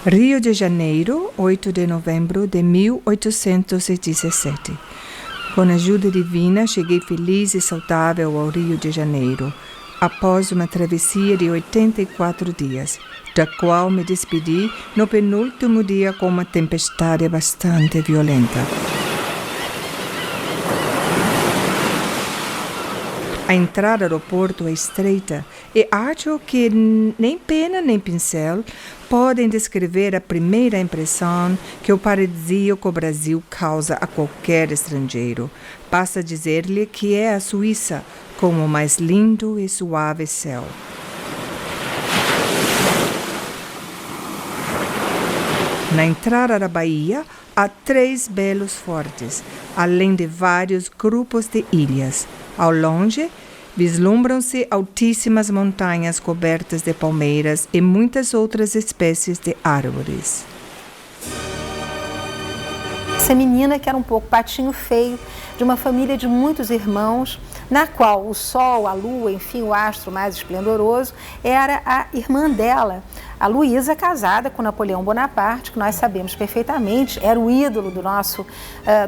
Rio de Janeiro, 8 de novembro de 1817. Com a ajuda divina, cheguei feliz e saudável ao Rio de Janeiro, após uma travessia de 84 dias, da qual me despedi no penúltimo dia com uma tempestade bastante violenta. A entrada do porto é estreita e acho que nem pena nem pincel podem descrever a primeira impressão que o paradisíaco Brasil causa a qualquer estrangeiro. Basta dizer-lhe que é a Suíça, com o mais lindo e suave céu. Na entrada da Bahia, há 3 belos fortes, além de vários grupos de ilhas. Ao longe, vislumbram-se altíssimas montanhas cobertas de palmeiras e muitas outras espécies de árvores. Essa menina que era um pouco patinho feio, de uma família de muitos irmãos, na qual o sol, a lua, enfim, o astro mais esplendoroso, era a irmã dela, a Luísa, casada com Napoleão Bonaparte, que nós sabemos perfeitamente, era o ídolo do nosso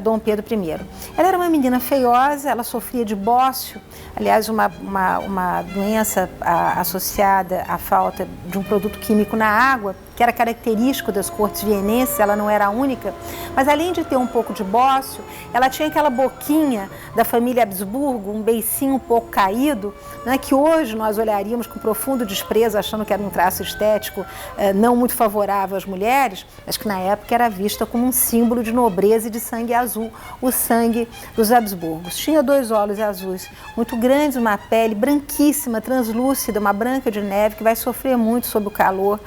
Dom Pedro I. Ela era uma menina feiosa, ela sofria de bócio, aliás, uma doença associada à falta de um produto químico na água, que era característico das cortes vienenses, ela não era a única, mas além de ter um pouco de bócio, ela tinha aquela boquinha da família Habsburgo, um beicinho um pouco caído, né, que hoje nós olharíamos com profundo desprezo, achando que era um traço estético não muito favorável às mulheres, mas que na época era vista como um símbolo de nobreza e de sangue azul, o sangue dos Habsburgos. Tinha 2 olhos azuis muito grandes, uma pele branquíssima, translúcida, uma branca de neve, que vai sofrer muito sob o calor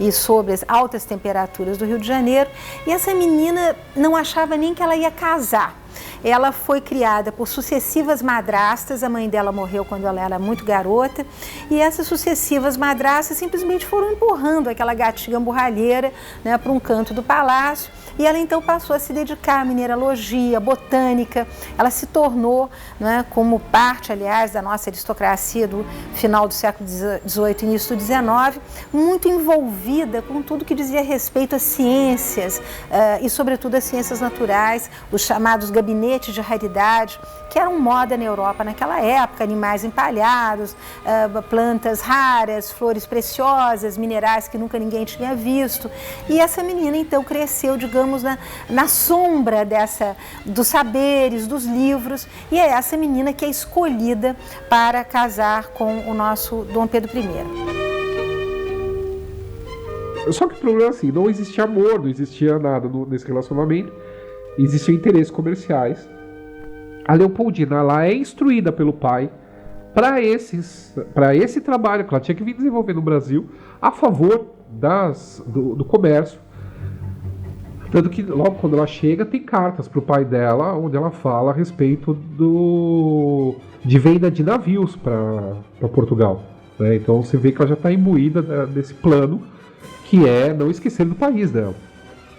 e sobre as altas temperaturas do Rio de Janeiro. E essa menina não achava nem que ela ia casar. Ela foi criada por sucessivas madrastas, a mãe dela morreu quando ela era muito garota, e essas sucessivas madrastas simplesmente foram empurrando aquela gatinha borralheira, né, para um canto do palácio, e ela então passou a se dedicar à mineralogia, botânica. Ela se tornou, né, como parte, aliás, da nossa aristocracia do final do século XVIII, início do XIX, muito envolvida com tudo que dizia respeito às ciências e, sobretudo, às ciências naturais, os chamados gabinetes de raridade, que eram moda na Europa naquela época, animais empalhados, plantas raras, flores preciosas, minerais que nunca ninguém tinha visto. E essa menina, então, cresceu, digamos, na sombra dos saberes, dos livros, e é essa menina que é escolhida para casar com o nosso Dom Pedro I. Só que o problema é assim, não existia amor, não existia nada nesse relacionamento, existiam interesses comerciais. A Leopoldina, ela é instruída pelo pai para esse trabalho que ela tinha que vir desenvolver no Brasil a favor do comércio. Tanto que logo quando ela chega tem cartas para o pai dela, onde ela fala a respeito de venda de navios para Portugal, né? Então você vê que ela já está imbuída desse plano, que é não esquecer do país dela.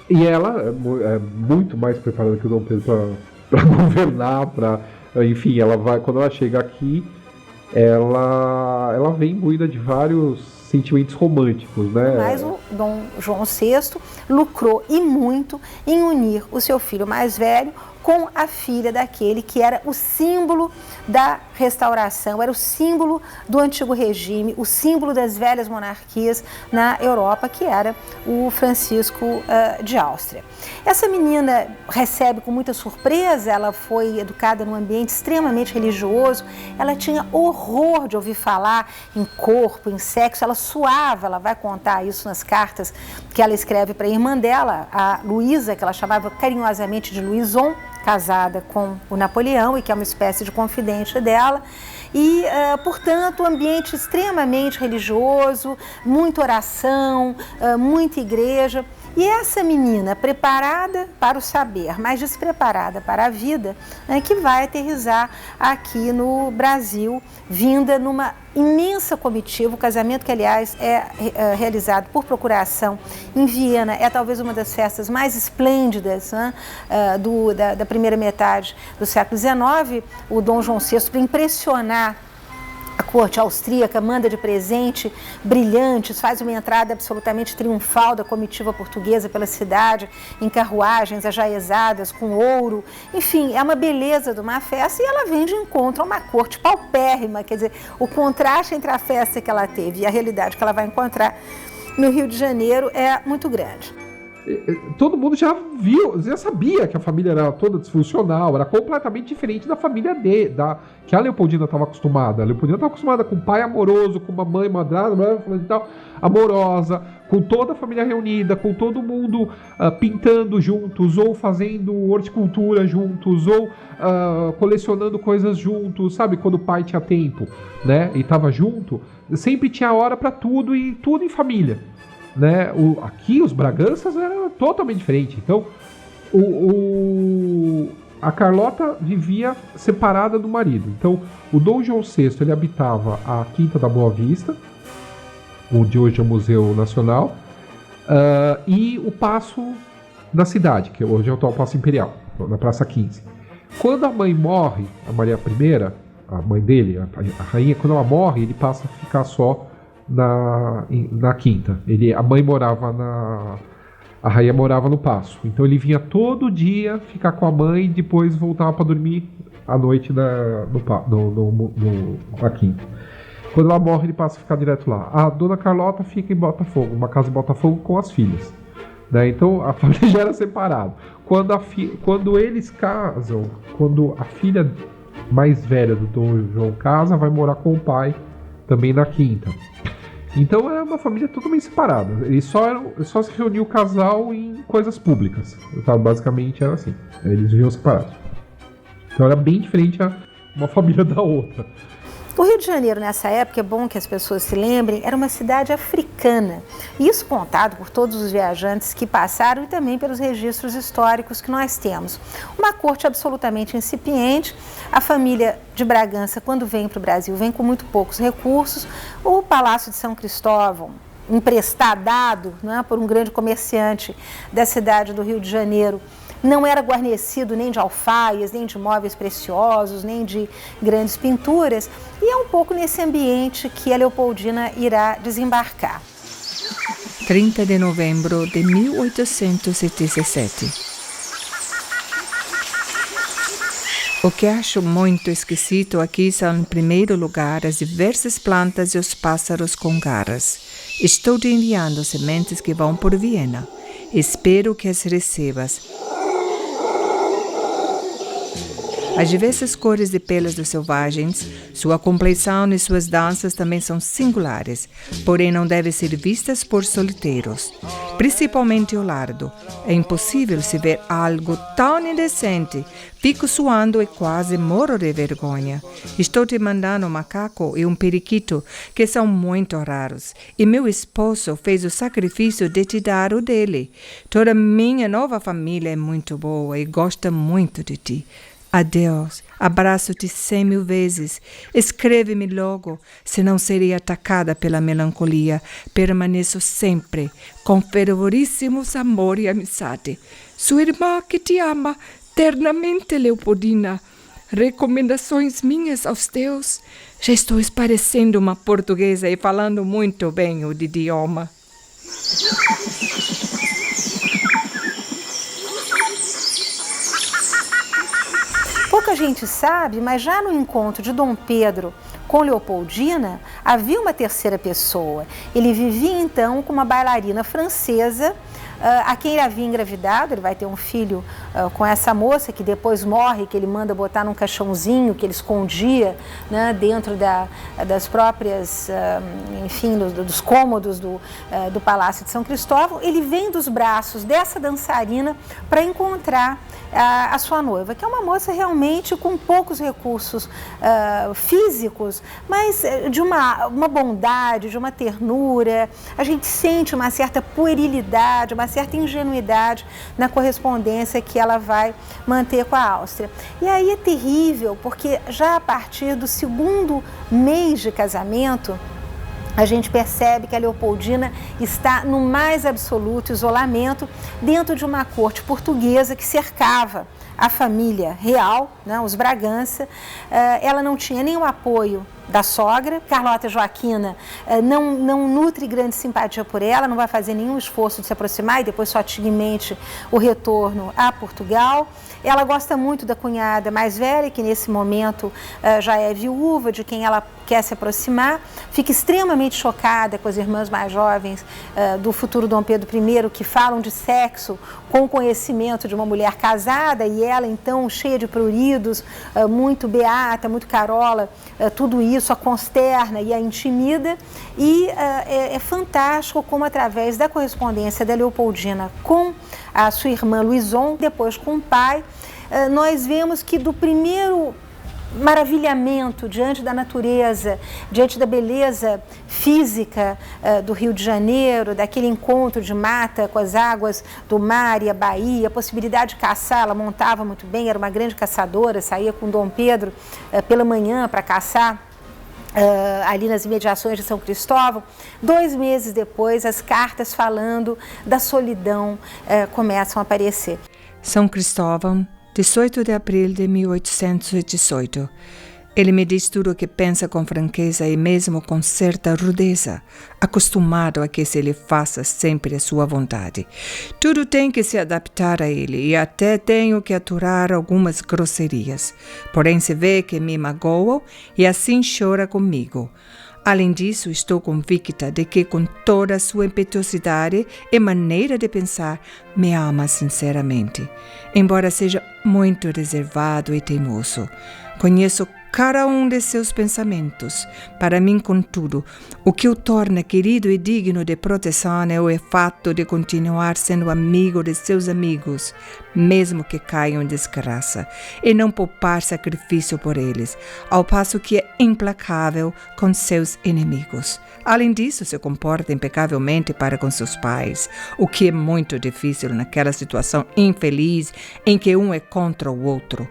E ela é muito mais preparada que o Dom Pedro para governar, enfim, quando ela chega aqui, ela vem imbuída de vários sentimentos românticos, né? Mas o Dom João VI lucrou e muito em unir o seu filho mais velho com a filha daquele que era o símbolo da restauração, era o símbolo do antigo regime, o símbolo das velhas monarquias na Europa, que era o Francisco de Áustria. Essa menina recebe com muita surpresa, ela foi educada num ambiente extremamente religioso, ela tinha horror de ouvir falar em corpo, em sexo, ela suava, ela vai contar isso nas cartas que ela escreve para a irmã dela, a Luísa, que ela chamava carinhosamente de Luison, casada com o Napoleão e que é uma espécie de confidente dela. E, portanto, um ambiente extremamente religioso, muita oração, muita igreja. E essa menina preparada para o saber, mas despreparada para a vida, né, que vai aterrissar aqui no Brasil, vinda numa imensa comitiva, o casamento que, aliás, é realizado por procuração em Viena, é talvez uma das festas mais esplêndidas, né, da primeira metade do século XIX. O Dom João VI, para impressionar a corte austríaca manda de presente brilhantes, faz uma entrada absolutamente triunfal da comitiva portuguesa pela cidade, em carruagens ajaezadas com ouro. Enfim, é uma beleza de uma festa e ela vem de encontro a uma corte paupérrima. Quer dizer, o contraste entre a festa que ela teve e a realidade que ela vai encontrar no Rio de Janeiro é muito grande. Todo mundo já sabia que a família era toda disfuncional, era completamente diferente da família que a Leopoldina estava acostumada. A Leopoldina estava acostumada com um pai amoroso, com uma mãe madrasta, amorosa, com toda a família reunida, com todo mundo pintando juntos, ou fazendo horticultura juntos, ou colecionando coisas juntos, sabe? Quando o pai tinha tempo, né? E estava junto, sempre tinha hora para tudo e tudo em família. Né? Aqui os Braganças eram totalmente diferentes. Então a Carlota vivia separada do marido. Então o Dom João VI ele habitava a Quinta da Boa Vista, onde hoje é o Museu Nacional, e o Paço da cidade, que hoje é o atual Paço Imperial, na Praça 15. Quando a mãe morre, a Maria I, a mãe dele, a rainha, quando ela morre, ele passa a ficar só na Quinta. A mãe morava a rainha morava no Paço. Então ele vinha todo dia ficar com a mãe e depois voltava para dormir à noite na Quinta. Quando ela morre, ele passa a ficar direto lá. A Dona Carlota fica em Botafogo, uma casa em Botafogo com as filhas. Né? Então a família já era separada. Quando eles casam, quando a filha mais velha do Dom João casa, vai morar com o pai também na Quinta. Então era uma família totalmente separada. Eles só se reuniu o casal em coisas públicas. Tá? Basicamente era assim. Eles viviam separados. Então era bem diferente uma família da outra. O Rio de Janeiro, nessa época, é bom que as pessoas se lembrem, era uma cidade africana. Isso contado por todos os viajantes que passaram e também pelos registros históricos que nós temos. Uma corte absolutamente incipiente. A família de Bragança, quando vem para o Brasil, vem com muito poucos recursos. O Palácio de São Cristóvão, emprestado, né, por um grande comerciante da cidade do Rio de Janeiro, não era guarnecido nem de alfaias, nem de móveis preciosos, nem de grandes pinturas. E é um pouco nesse ambiente que a Leopoldina irá desembarcar. 30 de novembro de 1817. O que acho muito esquisito aqui são, em primeiro lugar, as diversas plantas e os pássaros com garras. Estou te enviando sementes que vão por Viena. Espero que as recebas. As diversas cores de peles dos selvagens, sua complexão e suas danças também são singulares, porém não devem ser vistas por solteiros. Principalmente o lardo. É impossível se ver algo tão indecente. Fico suando e quase morro de vergonha. Estou te mandando um macaco e um periquito, que são muito raros. E meu esposo fez o sacrifício de te dar o dele. Toda minha nova família é muito boa e gosta muito de ti. Adeus, abraço-te 100.000 vezes. Escreve-me logo, senão serei atacada pela melancolia. Permaneço sempre com fervoríssimos amor e amizade. Sua irmã que te ama ternamente, Leopoldina. Recomendações minhas aos teus. Já estou parecendo uma portuguesa e falando muito bem o idioma. Pouca gente sabe, mas já no encontro de Dom Pedro com Leopoldina, havia uma terceira pessoa. Ele vivia então com uma bailarina francesa, a quem ele havia engravidado. Ele vai ter um filho com essa moça, que depois morre, que ele manda botar num caixãozinho, que ele escondia, né, dentro das próprias, enfim, dos cômodos do Palácio de São Cristóvão. Ele vem dos braços dessa dançarina para encontrar a sua noiva, que é uma moça realmente com poucos recursos físicos, mas de uma bondade, de uma ternura. A gente sente uma certa puerilidade, uma certa ingenuidade na correspondência que ela vai manter com a Áustria. E aí é terrível, porque já a partir do segundo mês de casamento, a gente percebe que a Leopoldina está no mais absoluto isolamento dentro de uma corte portuguesa que cercava a família real, né, os Bragança. Ela não tinha nenhum apoio da sogra. Carlota Joaquina não nutre grande simpatia por ela, não vai fazer nenhum esforço de se aproximar e depois só tinha em mente o retorno a Portugal. Ela gosta muito da cunhada mais velha, que nesse momento já é viúva, de quem ela quer se aproximar. Fica extremamente chocada com as irmãs mais jovens do futuro Dom Pedro I, que falam de sexo com o conhecimento de uma mulher casada, e ela então cheia de pruridos, muito beata, muito carola, tudo isso a consterna e a intimida. E é fantástico como, através da correspondência da Leopoldina com a sua irmã Louison, depois com o pai, nós vemos que do primeiro maravilhamento diante da natureza, diante da beleza física do Rio de Janeiro, daquele encontro de mata com as águas do mar e a Bahia, a possibilidade de caçar, ela montava muito bem, era uma grande caçadora, saía com Dom Pedro pela manhã para caçar ali nas imediações de São Cristóvão. 2 meses depois, as cartas falando da solidão começam a aparecer. São Cristóvão, 18 de abril de 1818. Ele me diz tudo o que pensa com franqueza e mesmo com certa rudeza, acostumado a que se lhe faça sempre a sua vontade. Tudo tem que se adaptar a ele e até tenho que aturar algumas grosserias. Porém se vê que me magoam e assim chora comigo. Além disso, estou convicta de que, com toda a sua impetuosidade e maneira de pensar, me ama sinceramente, embora seja muito reservado e teimoso. Conheço cada um de seus pensamentos. Para mim, contudo, o que o torna querido e digno de proteção é o fato de continuar sendo amigo de seus amigos, mesmo que caiam em desgraça, e não poupar sacrifício por eles, ao passo que é implacável com seus inimigos. Além disso, se comporta impecavelmente para com seus pais, o que é muito difícil naquela situação infeliz em que um é contra o outro.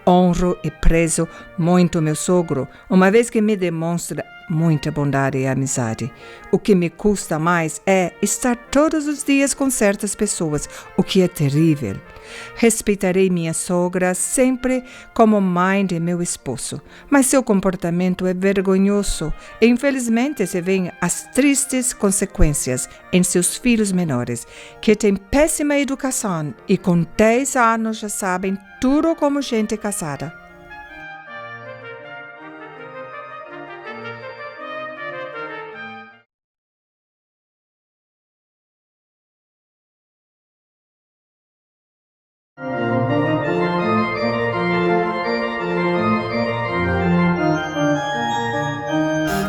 Honro e prezo muito meu sogro, uma vez que me demonstra muita bondade e amizade. O que me custa mais é estar todos os dias com certas pessoas, o que é terrível. Respeitarei minha sogra sempre como mãe de meu esposo, mas seu comportamento é vergonhoso e infelizmente se veem as tristes consequências em seus filhos menores, que têm péssima educação e com 10 anos já sabem tudo como gente casada.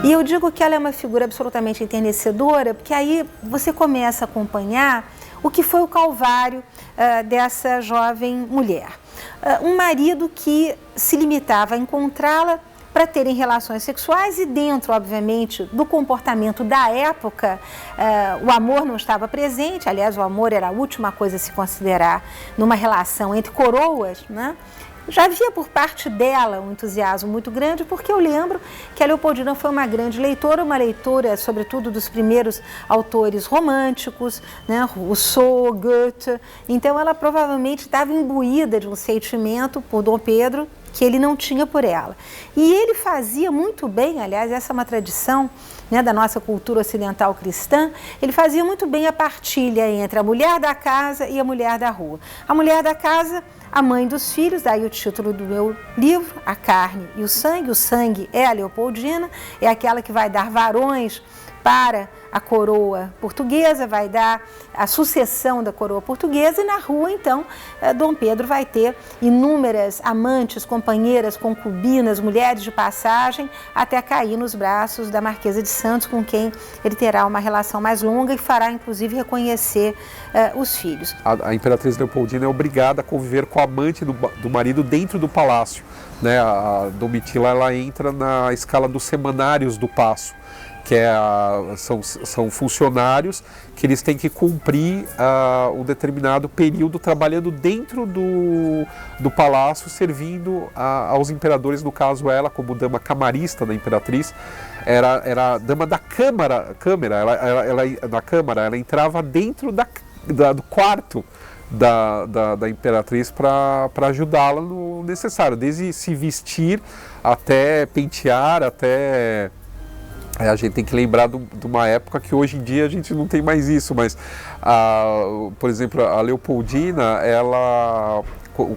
E eu digo que ela é uma figura absolutamente enternecedora, porque aí você começa a acompanhar o que foi o calvário dessa jovem mulher. Um marido que se limitava a encontrá-la para terem relações sexuais e dentro, obviamente, do comportamento da época, o amor não estava presente. Aliás, o amor era a última coisa a se considerar numa relação entre coroas, né? Já havia por parte dela um entusiasmo muito grande, porque eu lembro que a Leopoldina foi uma grande leitora, uma leitora, sobretudo, dos primeiros autores românticos, né? Rousseau, Goethe. Então, ela provavelmente estava imbuída de um sentimento por Dom Pedro que ele não tinha por ela. E ele fazia muito bem, aliás, essa é uma tradição, né, da nossa cultura ocidental cristã, ele fazia muito bem a partilha entre a mulher da casa e a mulher da rua. A mulher da casa, a mãe dos filhos, daí o título do meu livro, A Carne e o Sangue. O sangue é a Leopoldina, é aquela que vai dar varões para a coroa portuguesa, vai dar a sucessão da coroa portuguesa, e na rua, então, Dom Pedro vai ter inúmeras amantes, companheiras, concubinas, mulheres de passagem, até cair nos braços da Marquesa de Santos, com quem ele terá uma relação mais longa e fará, inclusive, reconhecer os filhos. A Imperatriz Leopoldina é obrigada a conviver com a amante do marido dentro do palácio, né? A Domitila, ela entra na escala dos semanários do paço, que são funcionários que eles têm que cumprir um determinado período trabalhando dentro do palácio, servindo aos imperadores. No caso, ela, como dama camarista da imperatriz, era dama da câmara. Na câmara, ela entrava dentro do quarto da imperatriz para ajudá-la no necessário, desde se vestir até pentear, até... A gente tem que lembrar de uma época que hoje em dia a gente não tem mais isso, mas, por exemplo, a Leopoldina,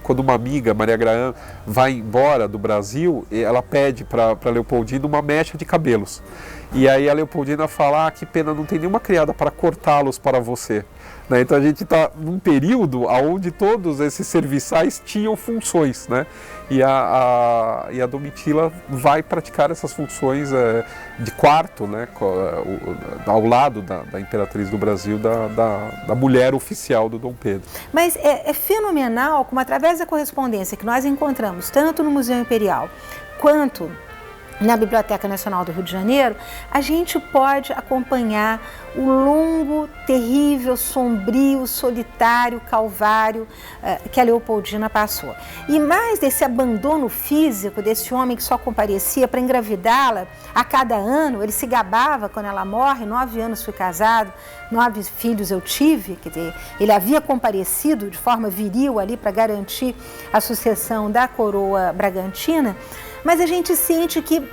quando uma amiga, Maria Graham, vai embora do Brasil, ela pede para Leopoldina uma mecha de cabelos. E aí a Leopoldina fala, que pena, não tem nenhuma criada para cortá-los para você. Né? Então a gente está num período onde todos esses serviçais tinham funções, né? E a Domitila vai praticar essas funções de quarto, né? Ao lado da imperatriz do Brasil, da mulher oficial do Dom Pedro. Mas é fenomenal como, através da correspondência que nós encontramos, tanto no Museu Imperial quanto na Biblioteca Nacional do Rio de Janeiro, a gente pode acompanhar o longo, terrível, sombrio, solitário calvário que a Leopoldina passou. E mais desse abandono físico desse homem que só comparecia para engravidá-la a cada ano, ele se gabava quando ela morre, 9 anos fui casado, 9 filhos eu tive, quer dizer, ele havia comparecido de forma viril ali para garantir a sucessão da coroa bragantina. Mas a gente sente que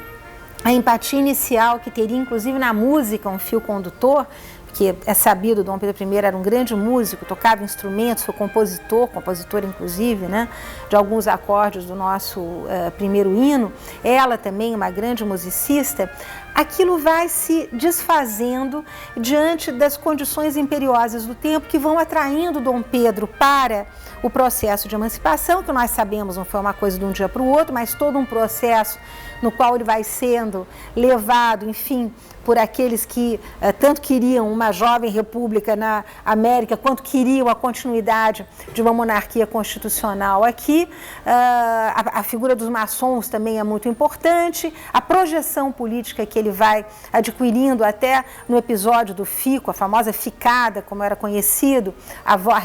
a empatia inicial que teria, inclusive na música, um fio condutor, porque é sabido, Dom Pedro I era um grande músico, tocava instrumentos, foi compositor inclusive, né, de alguns acordes do nosso primeiro hino, ela também uma grande musicista, aquilo vai se desfazendo diante das condições imperiosas do tempo que vão atraindo Dom Pedro para o processo de emancipação, que nós sabemos não foi uma coisa de um dia para o outro, mas todo um processo no qual ele vai sendo levado, enfim, por aqueles que tanto queriam uma jovem república na América, quanto queriam a continuidade de uma monarquia constitucional aqui. A figura dos maçons também é muito importante, a projeção política que ele vai adquirindo até no episódio do Fico, a famosa ficada, como era conhecido,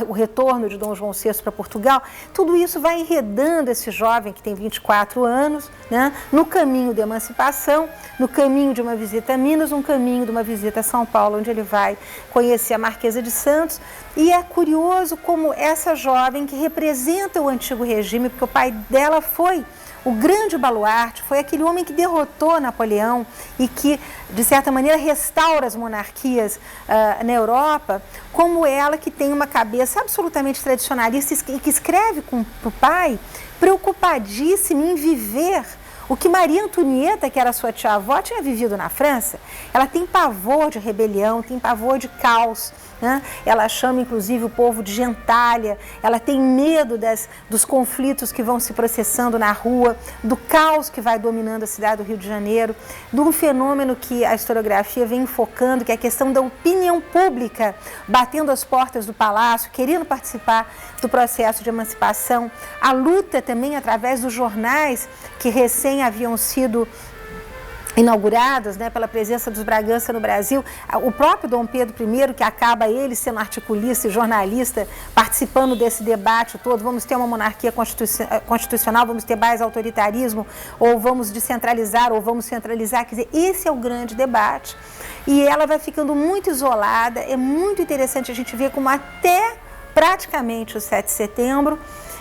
o retorno de Dom João VI para Portugal, tudo isso vai enredando esse jovem que tem 24 anos, né, no caminho da emancipação, no caminho de uma visita a Minas, um caminho de uma visita a São Paulo, onde ele vai conhecer a Marquesa de Santos. E é curioso como essa jovem que representa o antigo regime, porque o pai dela foi o grande baluarte, foi aquele homem que derrotou Napoleão e que, de certa maneira, restaura as monarquias na Europa, como ela que tem uma cabeça absolutamente tradicionalista e que escreve para o pai, preocupadíssima em viver o que Maria Antonieta, que era sua tia-avó, tinha vivido na França. Ela tem pavor de rebelião, tem pavor de caos, né? Ela chama, inclusive, o povo de gentalha, ela tem medo dos conflitos que vão se processando na rua, do caos que vai dominando a cidade do Rio de Janeiro, de um fenômeno que a historiografia vem enfocando, que é a questão da opinião pública, batendo as portas do palácio, querendo participar do processo de emancipação, a luta também através dos jornais que recém haviam sido inaugurados, né, pela presença dos Bragança no Brasil, o próprio Dom Pedro I, que acaba ele sendo articulista e jornalista, participando desse debate todo, vamos ter uma monarquia constitucional, vamos ter mais autoritarismo, ou vamos descentralizar, ou vamos centralizar, quer dizer, esse é o grande debate, e ela vai ficando muito isolada. É muito interessante a gente ver como até praticamente o 7 de setembro,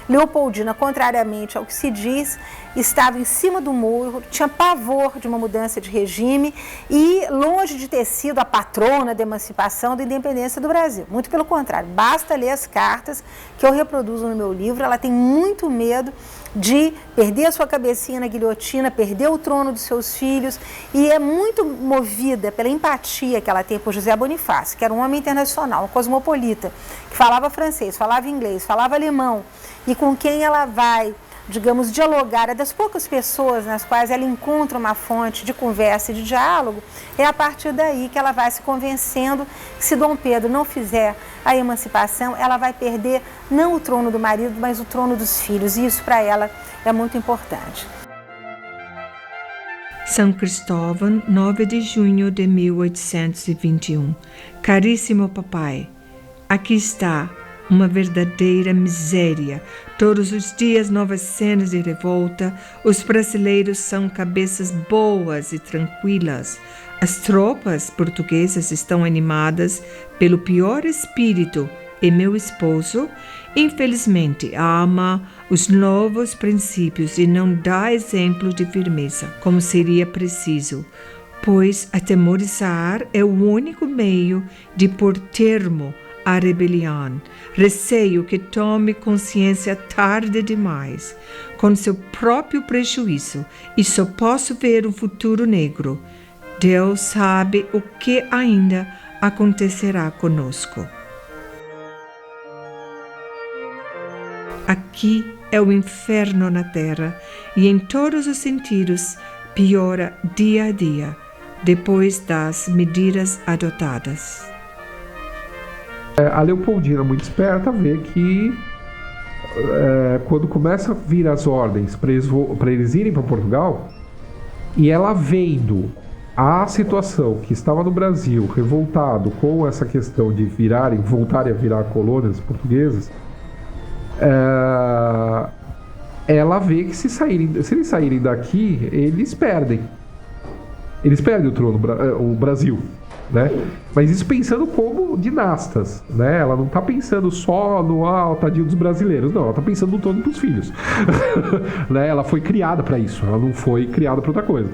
Leopoldina, contrariamente ao que se diz, estava em cima do muro, tinha pavor de uma mudança de regime e longe de ter sido a patrona da emancipação da independência do Brasil. Muito pelo contrário, basta ler as cartas que eu reproduzo no meu livro, ela tem muito medo de perder a sua cabecinha na guilhotina, perder o trono dos seus filhos, e é muito movida pela empatia que ela tem por José Bonifácio, que era um homem internacional, um cosmopolita, que falava francês, falava inglês, falava alemão, e com quem ela vai, digamos, dialogar, é das poucas pessoas nas quais ela encontra uma fonte de conversa e de diálogo, é a partir daí que ela vai se convencendo que se Dom Pedro não fizer a emancipação, ela vai perder não o trono do marido, mas o trono dos filhos, e isso para ela é muito importante. São Cristóvão, 9 de junho de 1821. Caríssimo papai, aqui está uma verdadeira miséria. Todos os dias novas cenas de revolta. Os brasileiros são cabeças boas e tranquilas. As tropas portuguesas estão animadas pelo pior espírito e meu esposo Infelizmente, ama os novos princípios e não dá exemplo de firmeza, como seria preciso, pois atemorizar é o único meio de pôr termo à rebelião. Receio que tome consciência tarde demais, com seu próprio prejuízo, e só posso ver um futuro negro. Deus sabe o que ainda acontecerá conosco. Aqui é o inferno na terra e em todos os sentidos piora dia a dia, depois das medidas adotadas. A Leopoldina, muito esperta, vê que quando começa a vir as ordens para eles irem para Portugal, e ela vendo a situação que estava no Brasil, revoltado com essa questão de voltarem a virar colônias portuguesas, ela vê que se eles saírem daqui, eles perdem o trono, o Brasil, né? Mas isso pensando como dinastas, né? Ela não está pensando só no tadinho dos brasileiros, não, ela está pensando no trono para os filhos. Né? Ela foi criada para isso, ela não foi criada para outra coisa.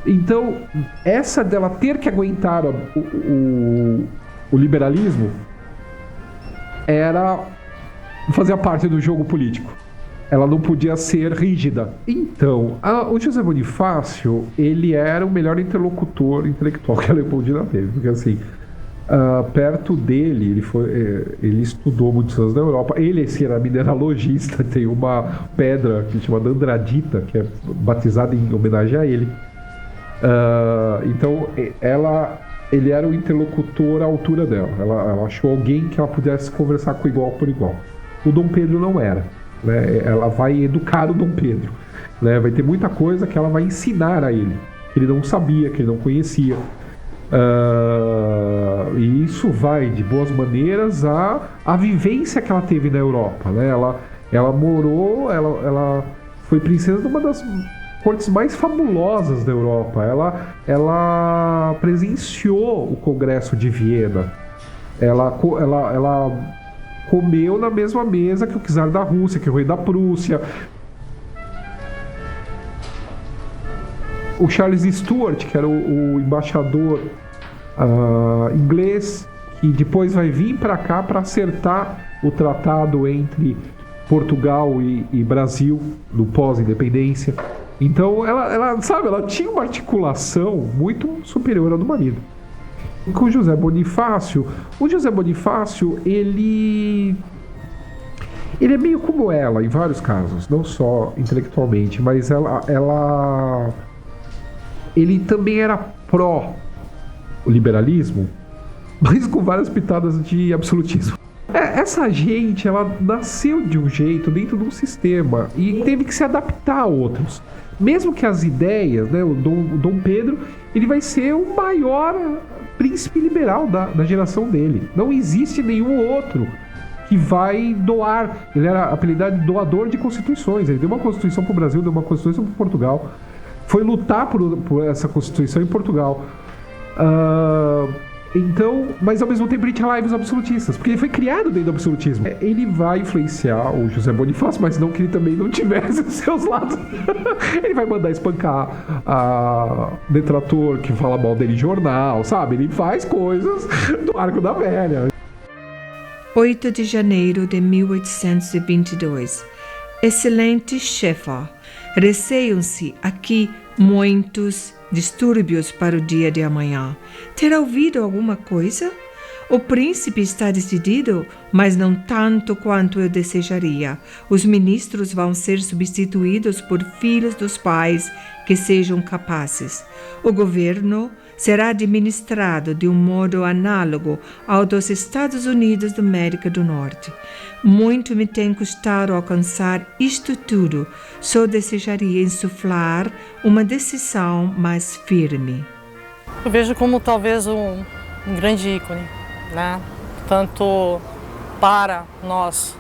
Então, essa dela ter que aguentar o liberalismo fazia parte do jogo político. Ela não podia ser rígida. Então, o José Bonifácio, ele era o melhor interlocutor intelectual que a Leopoldina teve. Porque, assim, perto dele, ele estudou muitos anos na Europa. Ele era mineralogista, tem uma pedra que se chama Andradita, que é batizada em homenagem a ele. Então, ele era o interlocutor à altura dela. Ela achou alguém que ela pudesse conversar com igual por igual. O Dom Pedro não era. Né? Ela vai educar o Dom Pedro. Né? Vai ter muita coisa que ela vai ensinar a ele, que ele não sabia, que ele não conhecia. E isso vai de boas maneiras à vivência que ela teve na Europa. Né? Ela morou, ela foi princesa de uma das cortes mais fabulosas da Europa. Ela presenciou o Congresso de Viena. Ela comeu na mesma mesa que o czar da Rússia, que o rei da Prússia. O Charles Stuart, que era o embaixador inglês, que depois vai vir para cá para acertar o tratado entre Portugal e Brasil, no pós-independência. Então, ela tinha uma articulação muito superior à do marido. Com o José Bonifácio, ele é meio como ela, em vários casos, não só intelectualmente, mas ele também era pró-liberalismo, mas com várias pitadas de absolutismo. Essa gente, ela nasceu de um jeito dentro de um sistema e teve que se adaptar a outros. Mesmo que as ideias, né, o Dom Pedro, ele vai ser o maior príncipe liberal da geração dele. Não existe nenhum outro que vai doar. Ele era apelidado de doador de constituições. Ele deu uma constituição para o Brasil, deu uma constituição para Portugal. Foi lutar por essa constituição em Portugal. Então, mas ao mesmo tempo ele tinha lives absolutistas, porque ele foi criado dentro do absolutismo. Ele vai influenciar o José Bonifácio, mas não que ele também não tivesse os seus lados. Ele vai mandar espancar a detrator que fala mal dele em jornal, sabe? Ele faz coisas do Arco da Velha. 8 de janeiro de 1822. Excelente chefa, receiam-se aqui muitos distúrbios para o dia de amanhã. Terá ouvido alguma coisa? O príncipe está decidido, mas não tanto quanto eu desejaria. Os ministros vão ser substituídos por filhos dos pais que sejam capazes. O governo será administrado de um modo análogo ao dos Estados Unidos da América do Norte. Muito me tem custado alcançar isto tudo, só desejaria insuflar uma decisão mais firme. Eu vejo como talvez um grande ícone, né? Tanto para nós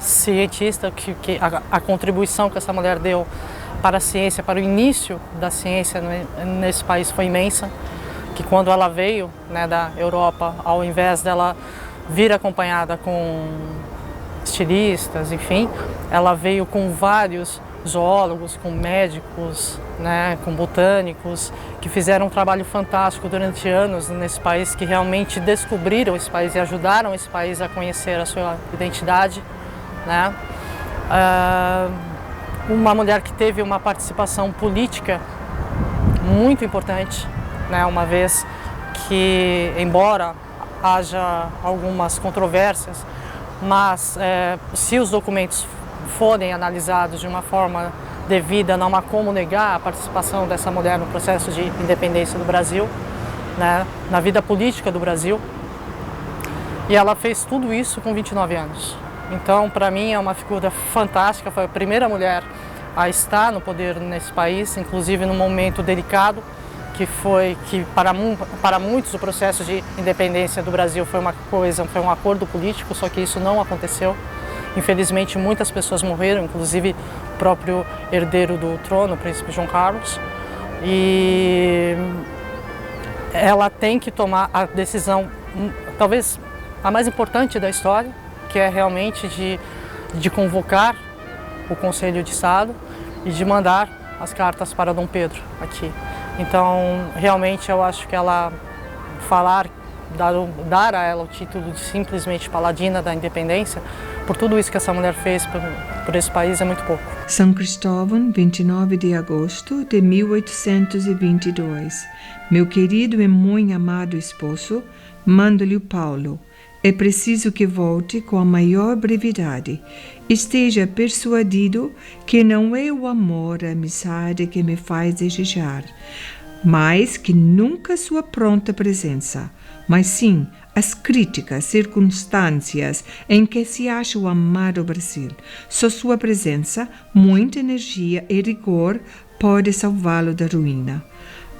cientistas, que a contribuição que essa mulher deu para a ciência, para o início da ciência nesse país foi imensa, que quando ela veio, né, da Europa, ao invés dela vir acompanhada com estilistas, enfim. Ela veio com vários zoólogos, com médicos, né, com botânicos, que fizeram um trabalho fantástico durante anos nesse país, que realmente descobriram esse país e ajudaram esse país a conhecer a sua identidade, né? Uma mulher que teve uma participação política muito importante, né, uma vez que, embora haja algumas controvérsias, mas se os documentos forem analisados de uma forma devida, não há como negar a participação dessa mulher no processo de independência do Brasil, né, na vida política do Brasil. E ela fez tudo isso com 29 anos. Então, para mim, é uma figura fantástica, foi a primeira mulher a estar no poder nesse país, inclusive num momento delicado, que para muitos o processo de independência do Brasil foi um acordo político, só que isso não aconteceu. Infelizmente, muitas pessoas morreram, inclusive o próprio herdeiro do trono, o príncipe João Carlos. E ela tem que tomar a decisão, talvez a mais importante da história, que é realmente de convocar o Conselho de Estado e de mandar as cartas para Dom Pedro aqui. Então, realmente, eu acho que ela dar a ela o título de simplesmente paladina da independência, por tudo isso que essa mulher fez por esse país, é muito pouco. São Cristóvão, 29 de agosto de 1822. Meu querido e muito amado esposo, mando-lhe o Paulo. É preciso que volte com a maior brevidade. Esteja persuadido que não é o amor, a amizade que me faz desejar, mais que nunca sua pronta presença, mas sim as críticas circunstâncias em que se acha o amado Brasil. Só sua presença, muita energia e rigor pode salvá-lo da ruína.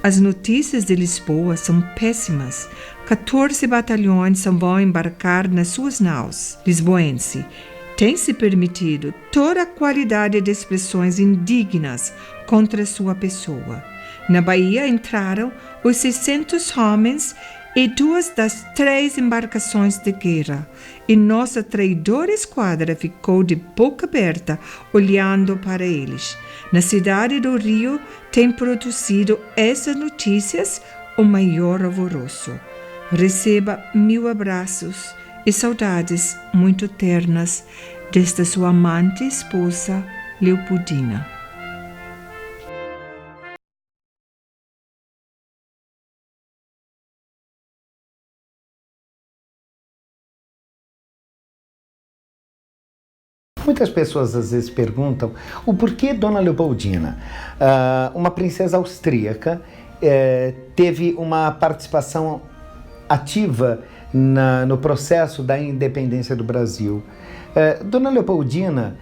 As notícias de Lisboa são péssimas. 14 batalhões vão embarcar nas suas naus. Lisboense tem se permitido toda a qualidade de expressões indignas contra sua pessoa. Na Bahia entraram os 600 homens e 2 das 3 embarcações de guerra, e nossa traidora esquadra ficou de boca aberta, olhando para eles. Na cidade do Rio tem produzido essas notícias o maior alvoroço. Receba 1000 abraços e saudades muito ternas desta sua amante esposa, Leopoldina. Muitas pessoas às vezes perguntam o porquê Dona Leopoldina, uma princesa austríaca, teve uma participação ativa no processo da independência do Brasil. Dona Leopoldina,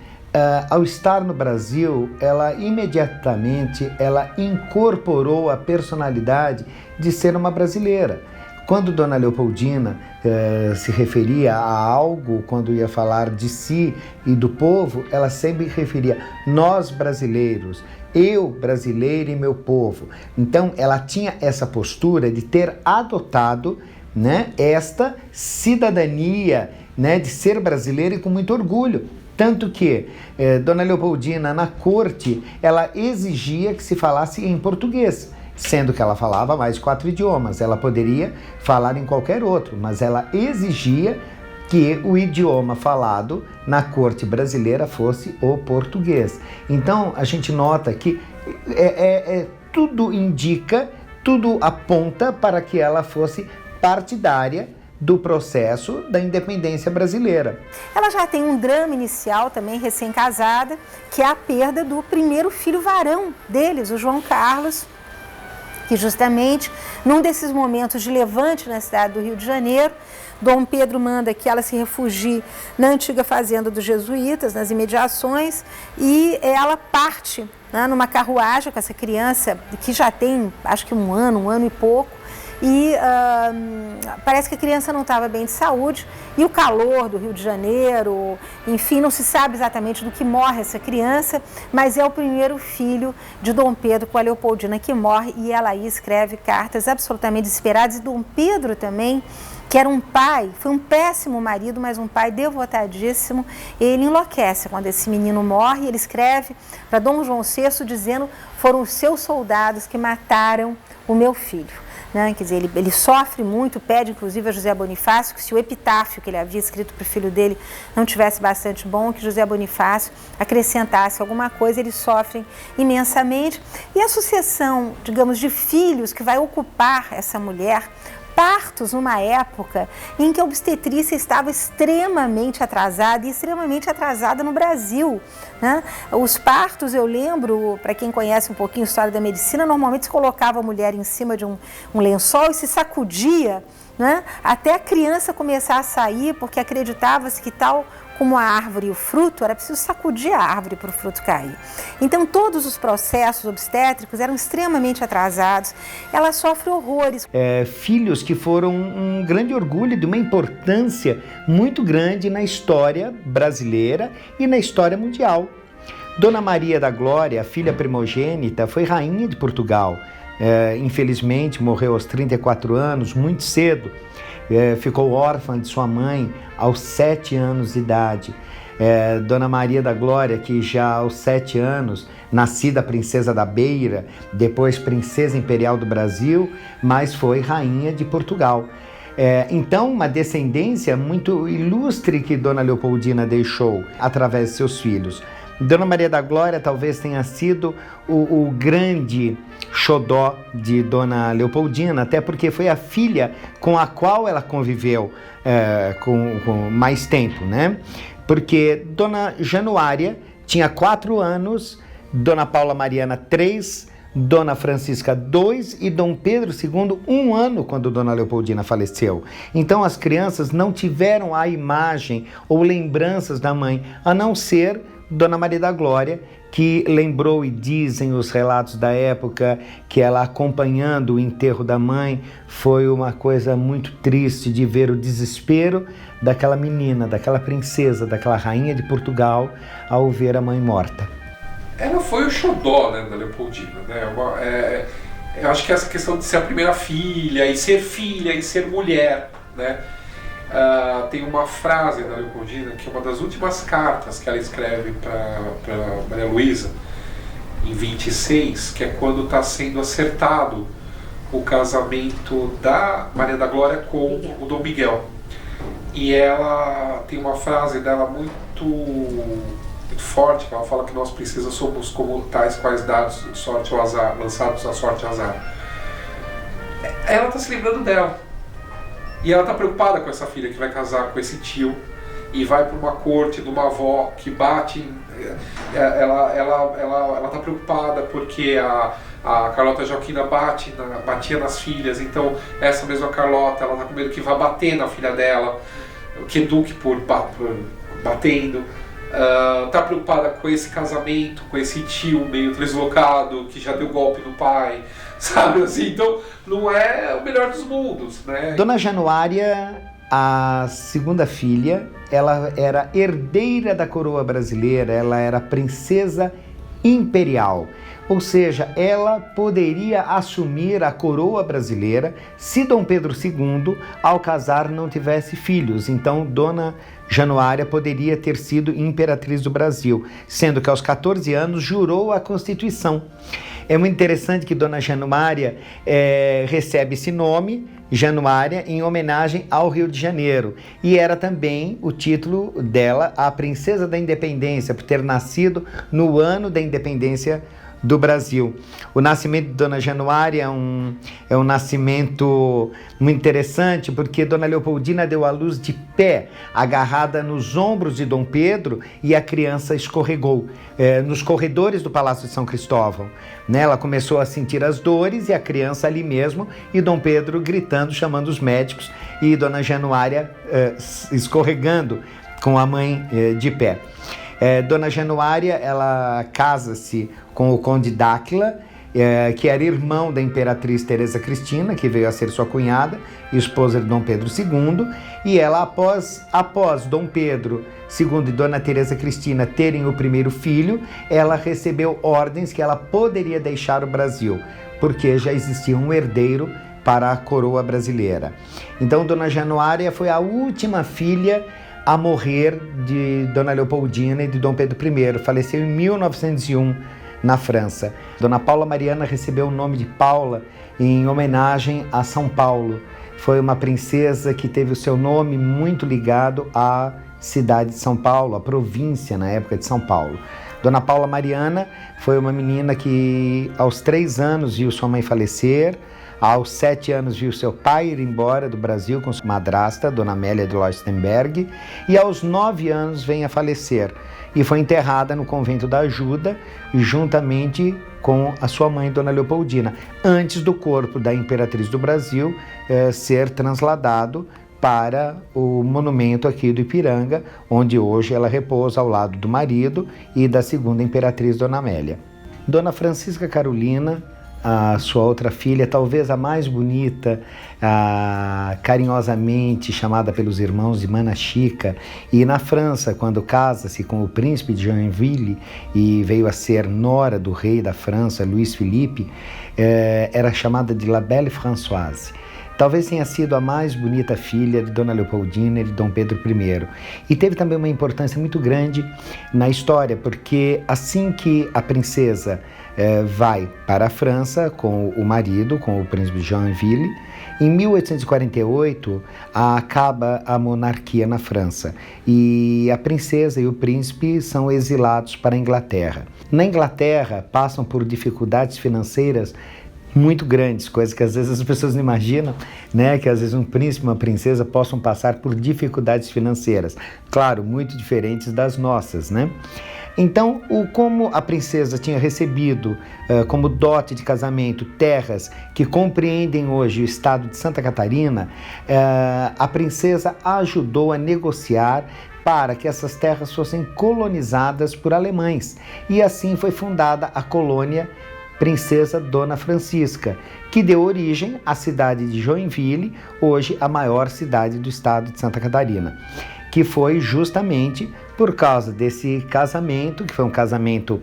ao estar no Brasil, ela imediatamente incorporou a personalidade de ser uma brasileira. Quando Dona Leopoldina se referia a algo, quando ia falar de si e do povo, ela sempre referia nós brasileiros, eu brasileiro e meu povo. Então ela tinha essa postura de ter adotado, né, esta cidadania, né, de ser brasileira e com muito orgulho. Tanto que Dona Leopoldina, na corte, ela exigia que se falasse em português, sendo que ela falava mais de 4 idiomas. Ela poderia falar em qualquer outro, mas ela exigia que o idioma falado na corte brasileira fosse o português. Então, a gente nota que tudo indica, tudo aponta para que ela fosse partidária do processo da independência brasileira. Ela já tem um drama inicial também, recém-casada, que é a perda do primeiro filho varão deles, o João Carlos, que justamente num desses momentos de levante na cidade do Rio de Janeiro, Dom Pedro manda que ela se refugie na antiga fazenda dos jesuítas, nas imediações, e ela parte, né, numa carruagem com essa criança que já tem, acho que um ano e pouco, e parece que a criança não estava bem de saúde, e o calor do Rio de Janeiro, enfim, não se sabe exatamente do que morre essa criança, mas é o primeiro filho de Dom Pedro com a Leopoldina que morre, e ela aí escreve cartas absolutamente desesperadas, e Dom Pedro também que era um pai, foi um péssimo marido, mas um pai devotadíssimo. Ele enlouquece quando esse menino morre. Ele escreve para Dom João VI dizendo: foram os seus soldados que mataram o meu filho. Né? Quer dizer, ele sofre muito, pede inclusive a José Bonifácio que se o epitáfio que ele havia escrito para o filho dele não tivesse bastante bom, que José Bonifácio acrescentasse alguma coisa. Eles sofrem imensamente. E a sucessão, digamos, de filhos que vai ocupar essa mulher, partos numa época em que a obstetrícia estava extremamente atrasada, e extremamente atrasada no Brasil, né? Os partos, eu lembro, para quem conhece um pouquinho a história da medicina, normalmente se colocava a mulher em cima de um lençol e se sacudia, né? Até a criança começar a sair, porque acreditava-se que tal como a árvore e o fruto, era preciso sacudir a árvore para o fruto cair. Então, todos os processos obstétricos eram extremamente atrasados. Ela sofre horrores. Filhos que foram um grande orgulho, de uma importância muito grande na história brasileira e na história mundial. Dona Maria da Glória, a filha primogênita, foi rainha de Portugal. Infelizmente, morreu aos 34 anos, muito cedo. Ficou órfã de sua mãe aos 7 anos de idade. Dona Maria da Glória, que já aos 7 anos, nascida princesa da Beira, depois princesa imperial do Brasil, mas foi rainha de Portugal. Então, uma descendência muito ilustre que Dona Leopoldina deixou através de seus filhos. Dona Maria da Glória talvez tenha sido o grande xodó de Dona Leopoldina, até porque foi a filha com a qual ela conviveu com mais tempo, né? Porque Dona Januária tinha 4 anos, Dona Paula Mariana 3, Dona Francisca 2 e Dom Pedro II 1 ano quando Dona Leopoldina faleceu. Então as crianças não tiveram a imagem ou lembranças da mãe, a não ser Dona Maria da Glória, que lembrou, e dizem os relatos da época, que ela, acompanhando o enterro da mãe, foi uma coisa muito triste de ver o desespero daquela menina, daquela princesa, daquela rainha de Portugal, ao ver a mãe morta. Ela foi o xodó, né, da Leopoldina, né? Eu acho que essa questão de ser a primeira filha e ser mulher, né? Tem uma frase da Leopoldina, que é uma das últimas cartas que ela escreve para Maria Luísa, em 26, que é quando está sendo acertado o casamento da Maria da Glória com o Dom Miguel. E ela tem uma frase dela muito forte, que ela fala que nós princesas somos como tais quais dados de sorte ao azar, lançados à sorte e ao azar. Ela está se lembrando dela. E ela está preocupada com essa filha que vai casar com esse tio e vai para uma corte de uma avó que bate. Ela está preocupada porque a Carlota Joaquina batia nas filhas. Então essa mesma Carlota, ela está com medo que vá bater na filha dela, que eduque por batendo. Está preocupada com esse casamento, com esse tio meio deslocado que já deu golpe no pai, sabe assim? Então não é o melhor dos mundos, né? Dona Januária, a segunda filha, ela era herdeira da coroa brasileira, ela era princesa imperial. Ou seja, ela poderia assumir a coroa brasileira se Dom Pedro II, ao casar, não tivesse filhos. Então, Dona Januária poderia ter sido imperatriz do Brasil, sendo que aos 14 anos jurou a Constituição. É muito interessante que Dona Januária recebe esse nome, Januária, em homenagem ao Rio de Janeiro. E era também o título dela, a Princesa da Independência, por ter nascido no ano da independência do Brasil. O nascimento de Dona Januária é um nascimento muito interessante, porque Dona Leopoldina deu à luz de pé, agarrada nos ombros de Dom Pedro, e a criança escorregou nos corredores do Palácio de São Cristóvão. Né? Ela começou a sentir as dores, e a criança ali mesmo, e Dom Pedro gritando, chamando os médicos, e Dona Januária escorregando com a mãe de pé. Dona Januária, ela casa-se com o Conde d'Áquila, que era irmão da Imperatriz Teresa Cristina, que veio a ser sua cunhada, esposa de Dom Pedro II, e ela, após Dom Pedro II e Dona Teresa Cristina terem o primeiro filho, ela recebeu ordens que ela poderia deixar o Brasil, porque já existia um herdeiro para a coroa brasileira. Então, Dona Januária foi a última filha a morrer de Dona Leopoldina e de Dom Pedro I. Faleceu em 1901 na França. Dona Paula Mariana recebeu o nome de Paula em homenagem a São Paulo. Foi uma princesa que teve o seu nome muito ligado à cidade de São Paulo, à província na época de São Paulo. Dona Paula Mariana foi uma menina que aos 3 anos viu sua mãe falecer, aos 7 anos viu seu pai ir embora do Brasil com sua madrasta, Dona Amélia de Leuchtenberg, e aos 9 anos vem a falecer e foi enterrada no convento da Ajuda, juntamente com a sua mãe, Dona Leopoldina, antes do corpo da Imperatriz do Brasil ser transladado para o monumento aqui do Ipiranga, onde hoje ela repousa ao lado do marido e da segunda Imperatriz, Dona Amélia. Dona Francisca Carolina, a sua outra filha, talvez a mais bonita, carinhosamente chamada pelos irmãos de Mana Chica, e na França, quando casa-se com o príncipe de Joinville e veio a ser nora do rei da França, Luís Felipe, era chamada de La Belle Françoise. Talvez tenha sido a mais bonita filha de Dona Leopoldina e de Dom Pedro I. E teve também uma importância muito grande na história, porque assim que a princesa vai para a França com o marido, com o príncipe de Joinville, em 1848 acaba a monarquia na França e a princesa e o príncipe são exilados para a Inglaterra. Na Inglaterra passam por dificuldades financeiras muito grandes, coisas que às vezes as pessoas não imaginam, né? Que às vezes um príncipe e uma princesa possam passar por dificuldades financeiras, claro, muito diferentes das nossas, né? Então, como a princesa tinha recebido como dote de casamento terras que compreendem hoje o estado de Santa Catarina, a princesa ajudou a negociar para que essas terras fossem colonizadas por alemães. E assim foi fundada a colônia Princesa Dona Francisca, que deu origem à cidade de Joinville, hoje a maior cidade do estado de Santa Catarina, que foi justamente por causa desse casamento, que foi um casamento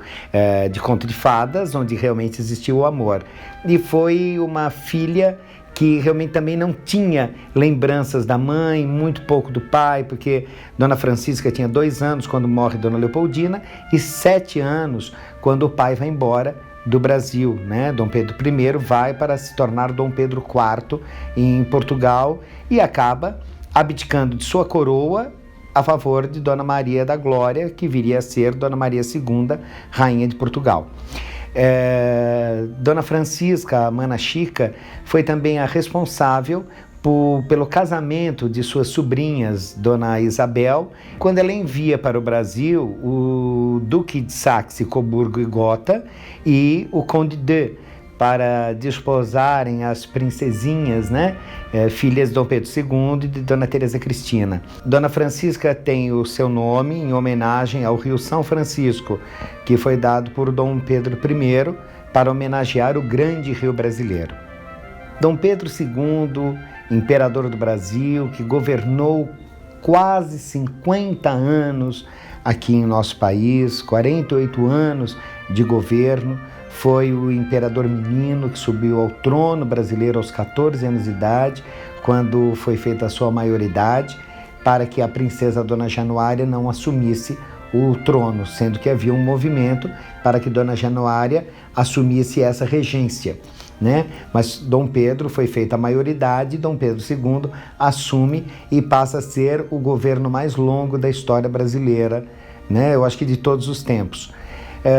de conto de fadas, onde realmente existiu o amor. E foi uma filha que realmente também não tinha lembranças da mãe, muito pouco do pai, porque Dona Francisca tinha 2 anos quando morre Dona Leopoldina e 7 anos quando o pai vai embora do Brasil, né? Dom Pedro I vai para se tornar Dom Pedro IV em Portugal e acaba abdicando de sua coroa a favor de Dona Maria da Glória, que viria a ser Dona Maria II, Rainha de Portugal. Dona Francisca, a Mana Chica, foi também a responsável pelo casamento de suas sobrinhas, Dona Isabel, quando ela envia para o Brasil o Duque de Saxe, Coburgo e Gotha e o Conde de, para desposarem as princesinhas, né, filhas de Dom Pedro II e de Dona Teresa Cristina. Dona Francisca tem o seu nome em homenagem ao Rio São Francisco, que foi dado por Dom Pedro I para homenagear o grande rio brasileiro. Dom Pedro II, imperador do Brasil, que governou quase 50 anos aqui em nosso país, 48 anos de governo, foi o imperador menino que subiu ao trono brasileiro aos 14 anos de idade, quando foi feita a sua maioridade, para que a princesa Dona Januária não assumisse o trono, sendo que havia um movimento para que Dona Januária assumisse essa regência, né? Mas Dom Pedro foi feita a maioridade, Dom Pedro II assume e passa a ser o governo mais longo da história brasileira, né? Eu acho que de todos os tempos.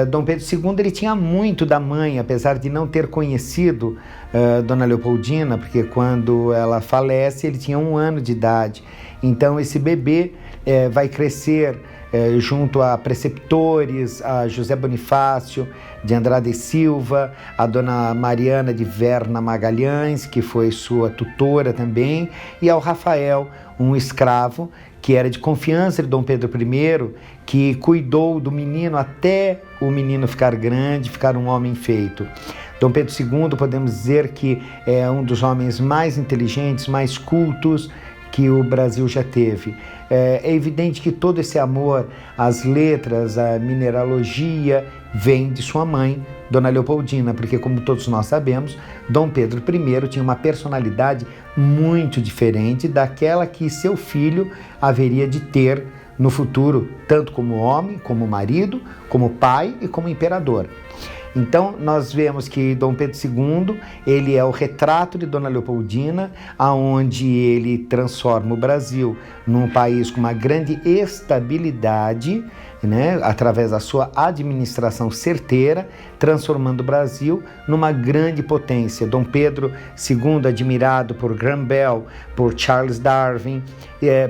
Dom Pedro II ele tinha muito da mãe, apesar de não ter conhecido Dona Leopoldina, porque quando ela falece ele tinha 1 ano de idade. Então esse bebê vai crescer junto a preceptores, a José Bonifácio de Andrade e Silva, a Dona Mariana de Verna Magalhães, que foi sua tutora também, e ao Rafael, um escravo que era de confiança de Dom Pedro I, que cuidou do menino até o menino ficar grande, ficar um homem feito. Dom Pedro II, podemos dizer que é um dos homens mais inteligentes, mais cultos que o Brasil já teve. É evidente que todo esse amor às letras, à mineralogia, vem de sua mãe, Dona Leopoldina, porque, como todos nós sabemos, Dom Pedro I tinha uma personalidade muito diferente daquela que seu filho haveria de ter no futuro, tanto como homem, como marido, como pai e como imperador. Então, nós vemos que Dom Pedro II, ele é o retrato de Dona Leopoldina, aonde ele transforma o Brasil num país com uma grande estabilidade, né, através da sua administração certeira, transformando o Brasil numa grande potência. Dom Pedro II, admirado por Graham Bell, por Charles Darwin,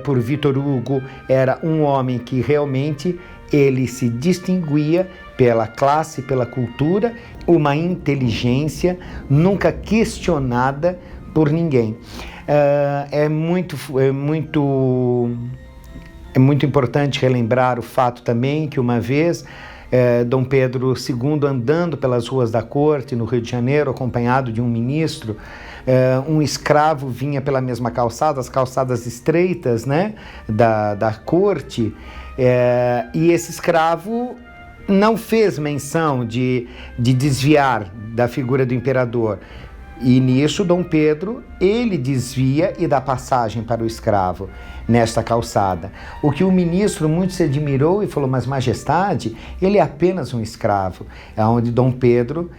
por Victor Hugo, era um homem que realmente ele se distinguia pela classe, pela cultura, uma inteligência nunca questionada por ninguém. É muito importante relembrar o fato também que uma vez Dom Pedro II, andando pelas ruas da corte no Rio de Janeiro, acompanhado de um ministro, um escravo vinha pela mesma calçada, as calçadas estreitas, né, da corte, e esse escravo não fez menção de desviar da figura do imperador. E nisso, Dom Pedro, ele desvia e dá passagem para o escravo nesta calçada. O que o ministro muito se admirou e falou, mas majestade, ele é apenas um escravo. É onde Dom Pedro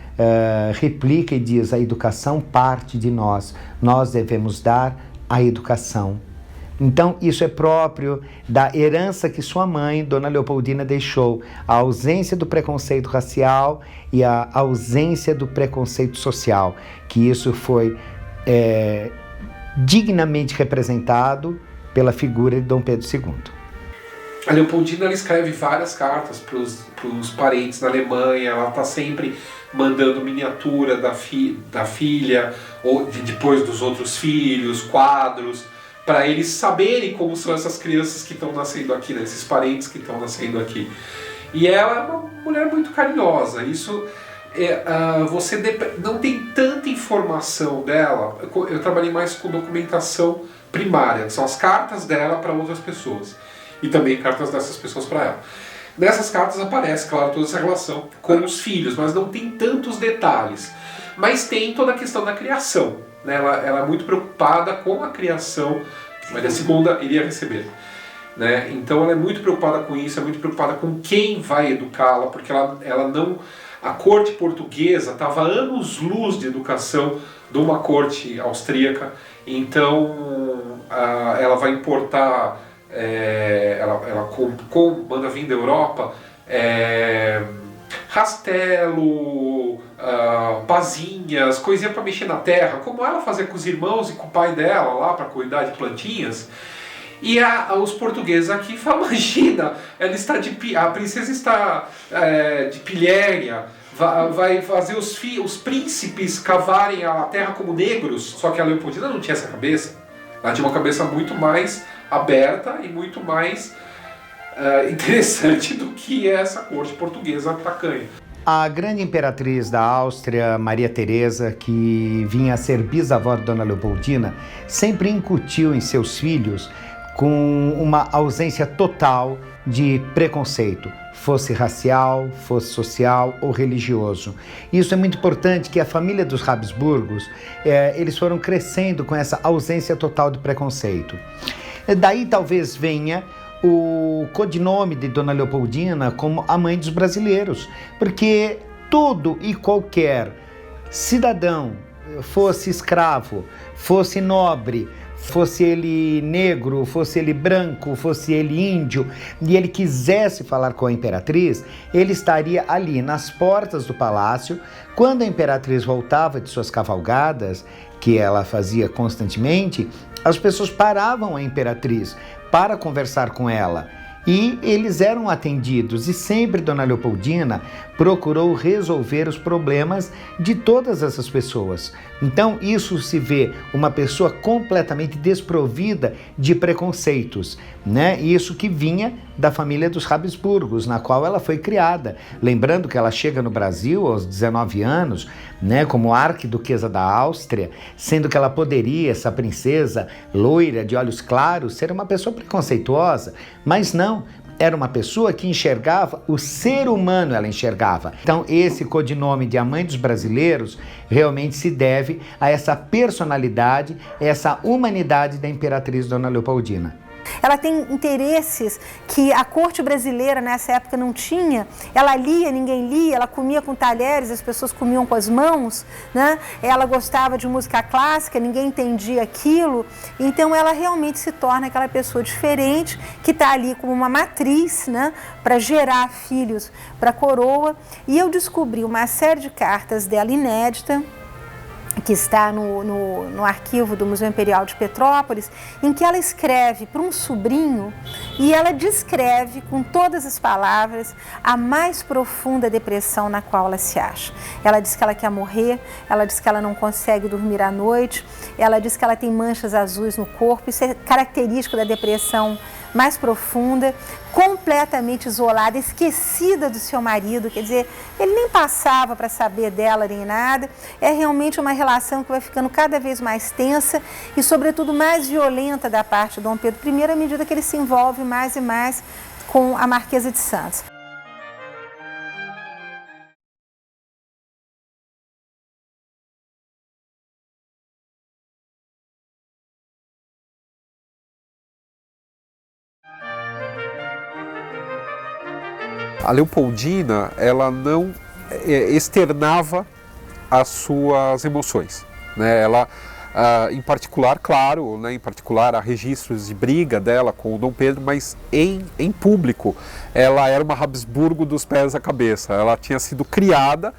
replica e diz, a educação parte de nós. Nós devemos dar a educação. Então, isso é próprio da herança que sua mãe, Dona Leopoldina, deixou. A ausência do preconceito racial e a ausência do preconceito social. Que isso foi dignamente representado pela figura de Dom Pedro II. A Leopoldina, ela escreve várias cartas para os parentes na Alemanha. Ela está sempre mandando miniatura da filha, ou depois dos outros filhos, quadros, para eles saberem como são essas crianças que estão nascendo aqui, né? Esses parentes que estão nascendo aqui. E ela é uma mulher muito carinhosa. Isso você não tem tanta informação dela. Eu trabalhei mais com documentação primária, que são as cartas dela para outras pessoas e também cartas dessas pessoas para ela. Nessas cartas aparece, claro, toda essa relação com os filhos, mas não tem tantos detalhes. Mas tem toda a questão da criação. Ela é muito preocupada com a criação, mas a segunda iria receber. Né? Então ela é muito preocupada com isso, é muito preocupada com quem vai educá-la, porque ela não... A corte portuguesa estava anos-luz de educação de uma corte austríaca, então ela vai importar, ela manda vir da Europa rastelo, pazinhas, coisinha para mexer na terra, como ela fazia com os irmãos e com o pai dela lá para cuidar de plantinhas. E os portugueses aqui falam, imagina, a princesa está de pilhéria, vai fazer os príncipes cavarem a terra como negros. Só que a Leopoldina não tinha essa cabeça. Ela tinha uma cabeça muito mais aberta e muito mais interessante do que essa corte portuguesa tacanha. A grande imperatriz da Áustria, Maria Teresa, que vinha a ser bisavó de Dona Leopoldina, sempre incutiu em seus filhos com uma ausência total de preconceito, fosse racial, fosse social ou religioso. Isso é muito importante, que a família dos Habsburgos, eles foram crescendo com essa ausência total de preconceito. Daí talvez venha o codinome de Dona Leopoldina como a mãe dos brasileiros, porque todo e qualquer cidadão, fosse escravo, fosse nobre, fosse ele negro, fosse ele branco, fosse ele índio, e ele quisesse falar com a imperatriz, ele estaria ali nas portas do palácio. Quando a imperatriz voltava de suas cavalgadas, que ela fazia constantemente, as pessoas paravam a imperatriz para conversar com ela. e eles eram atendidos, e sempre Dona Leopoldina procurou resolver os problemas de todas essas pessoas. Então isso se vê uma pessoa completamente desprovida de preconceitos, né? Isso que vinha da família dos Habsburgos, na qual ela foi criada. Lembrando que ela chega no Brasil aos 19 anos, né, como arquiduquesa da Áustria, sendo que ela poderia, essa princesa loira de olhos claros, ser uma pessoa preconceituosa, mas não. Era uma pessoa que enxergava o ser humano, ela enxergava. Então, esse codinome de a mãe dos brasileiros realmente se deve a essa personalidade, essa humanidade da imperatriz Dona Leopoldina. Ela tem interesses que a corte brasileira nessa época não tinha. Ela lia, ninguém lia, ela comia com talheres, as pessoas comiam com as mãos, né? Ela gostava de música clássica, ninguém entendia aquilo. Então ela realmente se torna aquela pessoa diferente, que está ali como uma matriz, né? Para gerar filhos para a coroa. E eu descobri uma série de cartas dela inédita, que está no arquivo do Museu Imperial de Petrópolis, em que ela escreve para um sobrinho e ela descreve com todas as palavras a mais profunda depressão na qual ela se acha. Ela diz que ela quer morrer, ela diz que ela não consegue dormir à noite, ela diz que ela tem manchas azuis no corpo. Isso é característico da depressão mais profunda, completamente isolada, esquecida do seu marido, quer dizer, ele nem passava para saber dela nem nada. É realmente uma relação que vai ficando cada vez mais tensa e, sobretudo, mais violenta da parte de Dom Pedro I, à medida que ele se envolve mais e mais com a Marquesa de Santos. A Leopoldina, ela não externava as suas emoções, né? Ela, em particular, claro, né? Em particular há registros de briga dela com o Dom Pedro, mas em público ela era uma Habsburgo dos pés à cabeça. Ela tinha sido criada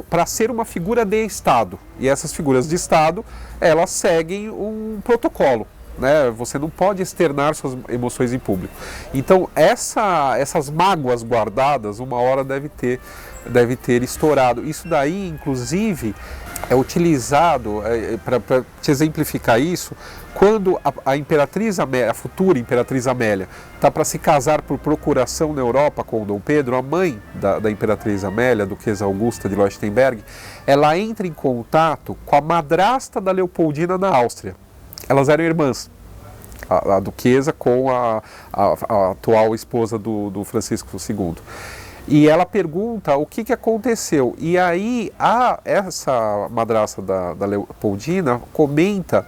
para ser uma figura de Estado, e essas figuras de Estado, elas seguem um protocolo. Né? Você não pode externar suas emoções em público. Então essas mágoas guardadas, uma hora deve ter estourado. Isso daí, inclusive, é utilizado para te exemplificar isso, quando a Imperatriz Amélia, a futura Imperatriz Amélia, está para se casar por procuração na Europa com o Dom Pedro. A mãe da Imperatriz Amélia, a Duquesa Augusta de Leuchtenberg, ela entra em contato com a madrasta da Leopoldina na Áustria. Elas eram irmãs, a duquesa com a atual esposa do Francisco II. E ela pergunta o que aconteceu. E aí essa madrasta da Leopoldina comenta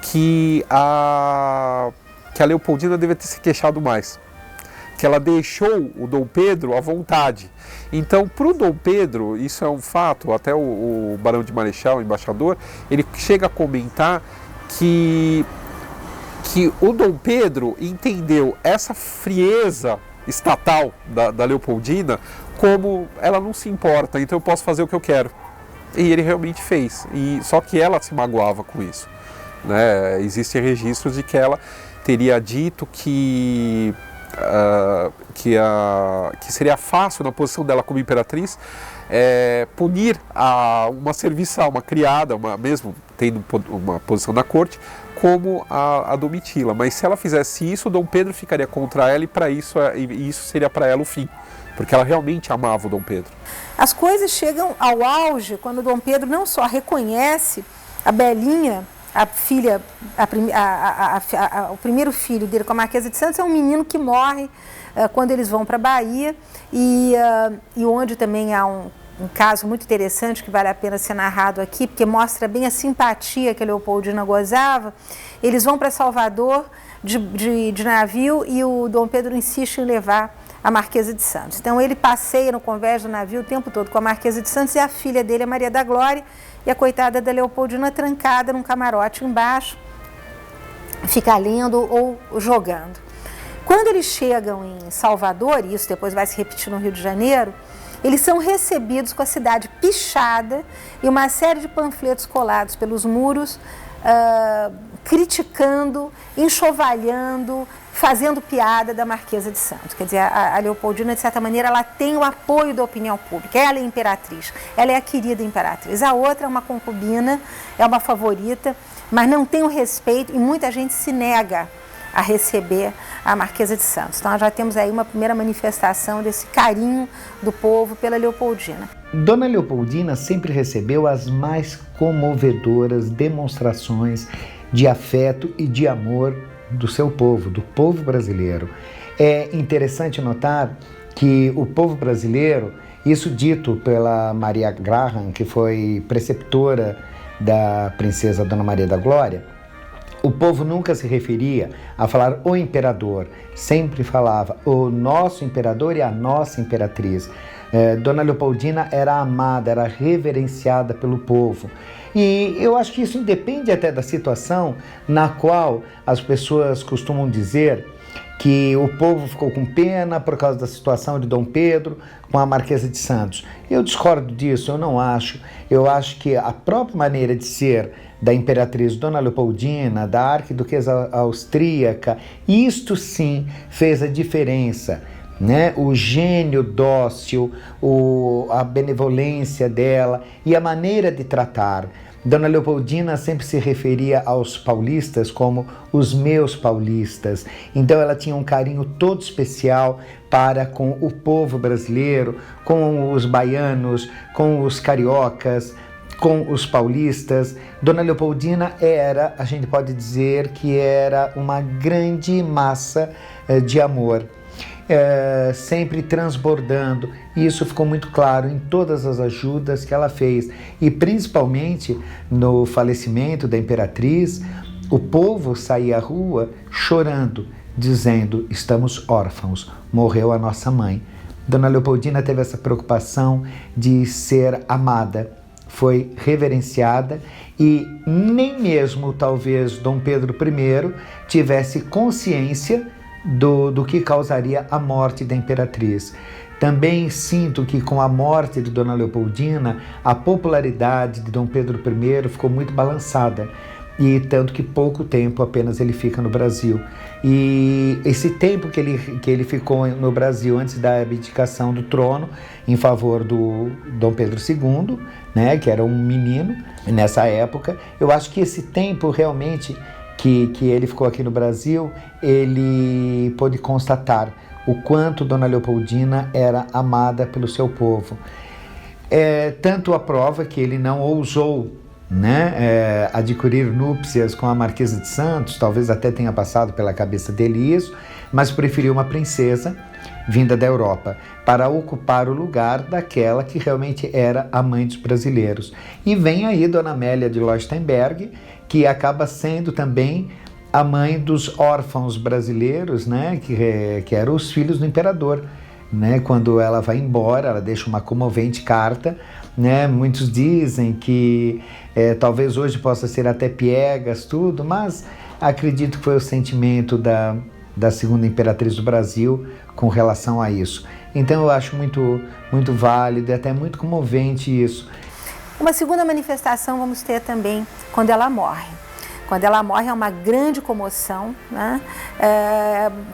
que a Leopoldina deve ter se queixado mais, que ela deixou o Dom Pedro à vontade. Então, para o Dom Pedro, isso é um fato, até o Barão de Marechal, o embaixador, ele chega a comentar que o Dom Pedro entendeu essa frieza estatal da Leopoldina como ela não se importa, então eu posso fazer o que eu quero. E ele realmente fez, só que ela se magoava com isso, né? Existem registros de que ela teria dito que seria fácil, na posição dela como imperatriz, punir uma serviçal, uma criada, mesmo tendo uma posição na corte, como a Domitila. Mas se ela fizesse isso, o Dom Pedro ficaria contra ela e isso seria para ela o fim, porque ela realmente amava o Dom Pedro. As coisas chegam ao auge quando o Dom Pedro não só reconhece a Belinha, a filha, o primeiro filho dele com a Marquesa de Santos, é um menino que morre quando eles vão para a Bahia, e onde também há um caso muito interessante que vale a pena ser narrado aqui, porque mostra bem a simpatia que a Leopoldina gozava. Eles vão para Salvador de navio e o Dom Pedro insiste em levar a Marquesa de Santos. Então ele passeia no convés do navio o tempo todo com a Marquesa de Santos, e a filha dele é Maria da Glória, e a coitada da Leopoldina trancada num camarote embaixo, fica lendo ou jogando. Quando eles chegam em Salvador, e isso depois vai se repetir no Rio de Janeiro, eles são recebidos com a cidade pichada e uma série de panfletos colados pelos muros, criticando, enxovalhando, fazendo piada da Marquesa de Santos. Quer dizer, a Leopoldina, de certa maneira, ela tem o apoio da opinião pública. Ela é imperatriz, ela é a querida imperatriz. A outra é uma concubina, é uma favorita, mas não tem o respeito e muita gente se nega a receber a Marquesa de Santos. Então, nós já temos aí uma primeira manifestação desse carinho do povo pela Leopoldina. Dona Leopoldina sempre recebeu as mais comovedoras demonstrações de afeto e de amor do seu povo, do povo brasileiro. É interessante notar que o povo brasileiro, isso dito pela Maria Graham, que foi preceptora da princesa Dona Maria da Glória, o povo nunca se referia a falar o imperador, sempre falava o nosso imperador e a nossa imperatriz. Dona Leopoldina era amada, era reverenciada pelo povo. E eu acho que isso independe até da situação na qual as pessoas costumam dizer que o povo ficou com pena por causa da situação de Dom Pedro com a Marquesa de Santos. Eu discordo disso, eu não acho. Eu acho que a própria maneira de ser da imperatriz Dona Leopoldina, da arquiduquesa austríaca, isto sim fez a diferença, né? O gênio dócil, a benevolência dela e a maneira de tratar. Dona Leopoldina sempre se referia aos paulistas como os meus paulistas. Então ela tinha um carinho todo especial para com o povo brasileiro, com os baianos, com os cariocas, com os paulistas. Dona Leopoldina era, a gente pode dizer que era uma grande massa de amor. Sempre transbordando, e isso ficou muito claro em todas as ajudas que ela fez, e principalmente no falecimento da imperatriz, o povo saía à rua chorando, dizendo: estamos órfãos, morreu a nossa mãe. Dona Leopoldina teve essa preocupação de ser amada, foi reverenciada, e nem mesmo talvez Dom Pedro I tivesse consciência do que causaria a morte da imperatriz. Também sinto que com a morte de Dona Leopoldina, a popularidade de Dom Pedro I ficou muito balançada, e tanto que pouco tempo apenas ele fica no Brasil. E esse tempo que ele ficou no Brasil antes da abdicação do trono em favor do Dom Pedro II, né, que era um menino nessa época, eu acho que esse tempo realmente que ele ficou aqui no Brasil, ele pôde constatar o quanto Dona Leopoldina era amada pelo seu povo. Tanto a prova que ele não ousou, né, adquirir núpcias com a Marquesa de Santos, talvez até tenha passado pela cabeça dele isso, mas preferiu uma princesa vinda da Europa para ocupar o lugar daquela que realmente era a mãe dos brasileiros. E vem aí Dona Amélia de Leuchtenberg, que acaba sendo também a mãe dos órfãos brasileiros, né, que eram os filhos do imperador. Né? Quando ela vai embora, ela deixa uma comovente carta, né? Muitos dizem que talvez hoje possa ser até piegas, tudo, mas acredito que foi o sentimento da segunda imperatriz do Brasil com relação a isso. Então eu acho muito, muito válido e até muito comovente isso. Uma segunda manifestação vamos ter também quando ela morre. Quando ela morre é uma grande comoção, né?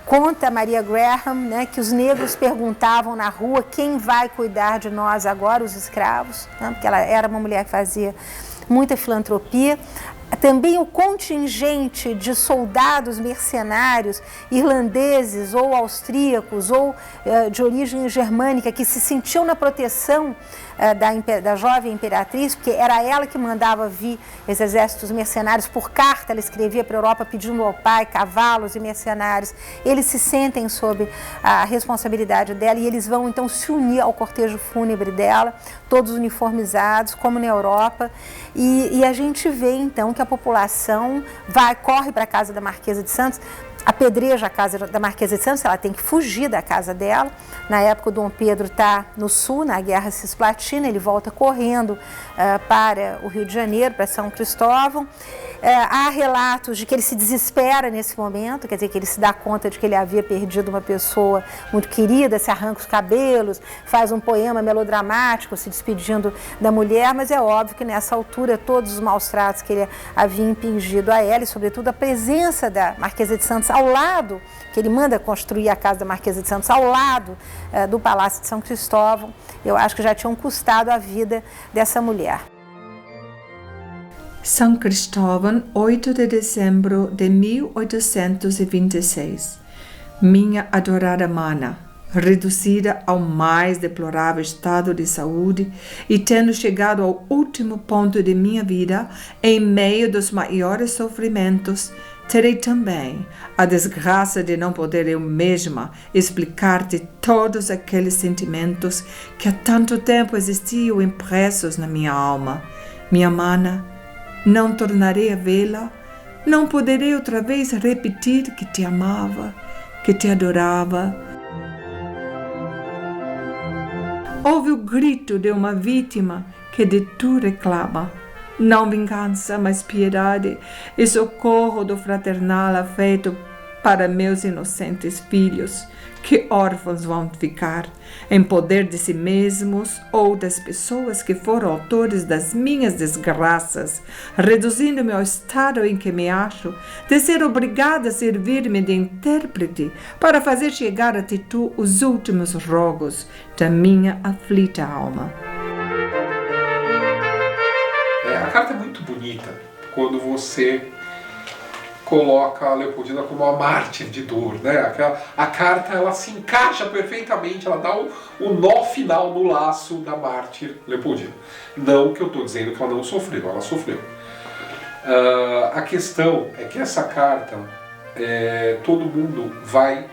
Conta Maria Graham, né, que os negros perguntavam na rua quem vai cuidar de nós agora, os escravos, né? Porque ela era uma mulher que fazia muita filantropia. Também o contingente de soldados mercenários irlandeses ou austríacos ou de origem germânica que se sentiam na proteção da jovem imperatriz, porque era ela que mandava vir esses exércitos mercenários por carta, ela escrevia para a Europa pedindo ao pai cavalos e mercenários. Eles se sentem sob a responsabilidade dela e eles vão então se unir ao cortejo fúnebre dela, todos uniformizados, como na Europa, e a gente vê então que a população corre para a casa da Marquesa de Santos, apedreja a casa da Marquesa de Santos, ela tem que fugir da casa dela. Na época o Dom Pedro está no sul, na Guerra Cisplatina, ele volta correndo para o Rio de Janeiro, para São Cristóvão. Há relatos de que ele se desespera nesse momento, quer dizer, que ele se dá conta de que ele havia perdido uma pessoa muito querida, se arranca os cabelos, faz um poema melodramático se despedindo da mulher, mas é óbvio que nessa altura todos os maus tratos que ele havia impingido a ela e sobretudo a presença da Marquesa de Santos Santos, ao lado, que ele manda construir a casa da Marquesa de Santos, ao lado do Palácio de São Cristóvão, eu acho que já tinham custado a vida dessa mulher. São Cristóvão, 8 de dezembro de 1826. Minha adorada mana, reduzida ao mais deplorável estado de saúde e tendo chegado ao último ponto de minha vida, em meio dos maiores sofrimentos, terei também a desgraça de não poder eu mesma explicar-te todos aqueles sentimentos que há tanto tempo existiam impressos na minha alma. Minha mana, não tornarei a vê-la, não poderei outra vez repetir que te amava, que te adorava. Ouve o grito de uma vítima que de tu reclama. Não vingança, mas piedade e socorro do fraternal afeto para meus inocentes filhos, que órfãos vão ficar, em poder de si mesmos ou das pessoas que foram autores das minhas desgraças, reduzindo-me ao estado em que me acho, de ser obrigada a servir-me de intérprete para fazer chegar a tu os últimos rogos da minha aflita alma. A carta é muito bonita quando você coloca a Leopoldina como uma mártir de dor, né? A carta, ela se encaixa perfeitamente, ela dá o nó final no laço da mártir Leopoldina. Não que eu estou dizendo que ela não sofreu, ela sofreu. A questão é que essa carta, todo mundo vai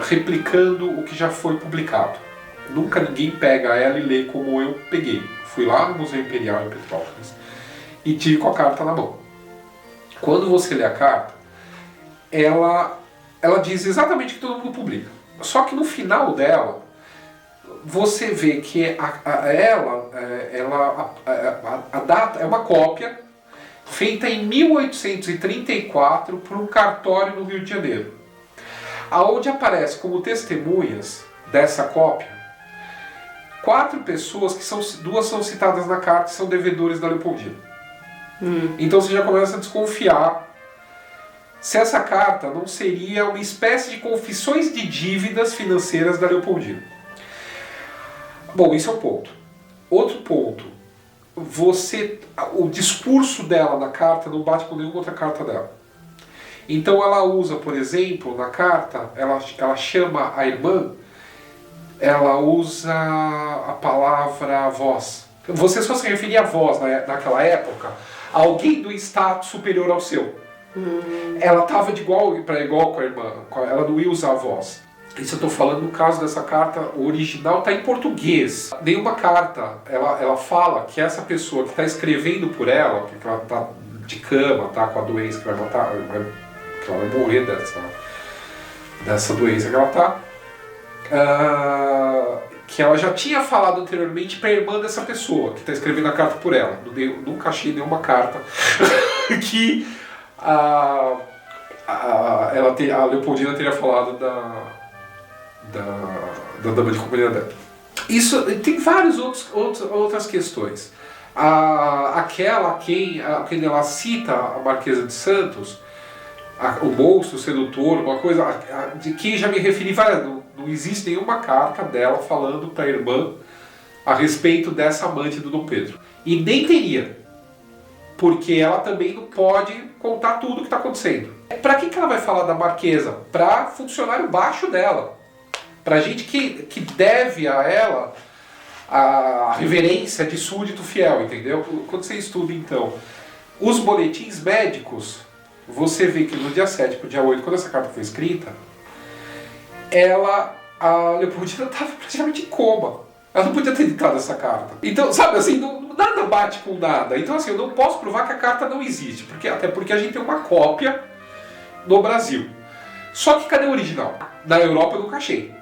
replicando o que já foi publicado. Nunca ninguém pega ela e lê como eu peguei. Fui lá no Museu Imperial em Petrópolis e tive com a carta na mão. Quando você lê a carta, ela diz exatamente o que todo mundo publica. Só que no final dela, você vê que a data é uma cópia feita em 1834 por um cartório no Rio de Janeiro, aonde aparece como testemunhas dessa cópia 4 pessoas, que duas são citadas na carta, que são devedores da Leopoldina. Então você já começa a desconfiar se essa carta não seria uma espécie de confissões de dívidas financeiras da Leopoldina. Bom, isso é um ponto. Outro ponto, o discurso dela na carta não bate com nenhuma outra carta dela. Então ela usa, por exemplo, na carta, ela chama a irmã, ela usa a palavra vós. Você só se referia a vós naquela época, alguém do status superior ao seu. Ela estava de igual para igual com a irmã, ela não ia usar a vós. Isso eu estou falando no caso dessa carta, o original está em português. Nenhuma carta, ela fala que essa pessoa que está escrevendo por ela, porque ela está de cama, está com a doença que vai matar, que ela vai morrer dessa doença que ela está, que ela já tinha falado anteriormente para a irmã dessa pessoa que está escrevendo a carta por ela. Nunca achei nenhuma carta que a Leopoldina teria falado da dama de companhia dela. Isso tem várias outras questões. Aquela a quem ela cita a Marquesa de Santos, o monstro, o sedutor, uma coisa de quem já me referi várias. Não existe nenhuma carta dela falando para a irmã a respeito dessa amante do Dom Pedro. E nem teria, porque ela também não pode contar tudo o que está acontecendo. Para que ela vai falar da Marquesa? Para funcionário baixo dela. Para gente que deve a ela a reverência de súdito fiel, entendeu? Quando você estuda, então, os boletins médicos, você vê que no dia 7 para o dia 8, quando essa carta foi escrita, a Leopoldina estava praticamente em coma. Ela não podia ter ditado essa carta. Então, sabe, assim, nada bate com nada. Então, assim, eu não posso provar que a carta não existe, até porque a gente tem uma cópia no Brasil. Só que cadê o original? Na Europa eu nunca achei.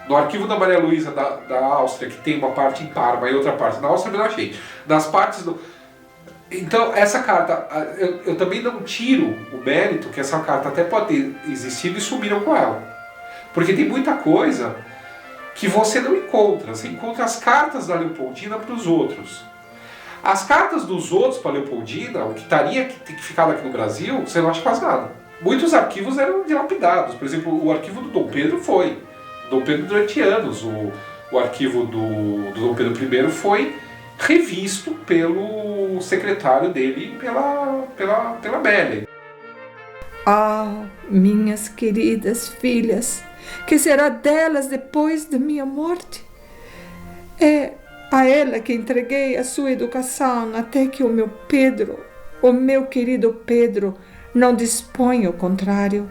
No arquivo da Maria Luísa da Áustria, que tem uma parte em Parma e outra parte na Áustria, eu não achei. Nas partes do... Então, essa carta, eu também não tiro o mérito que essa carta até pode ter existido e sumiram com ela. Porque tem muita coisa que você não encontra. Você encontra as cartas da Leopoldina para os outros. As cartas dos outros para a Leopoldina, o que teria que ficado aqui no Brasil, você não acha quase nada. muitos arquivos eram dilapidados. Por exemplo, o arquivo do Dom Pedro foi. Dom Pedro, durante anos, o arquivo do Dom Pedro I foi revisto pelo secretário dele e pela Melle. Ah, minhas queridas filhas, que será delas depois de minha morte? É a ela que entreguei a sua educação até que o meu querido Pedro, não disponha o contrário.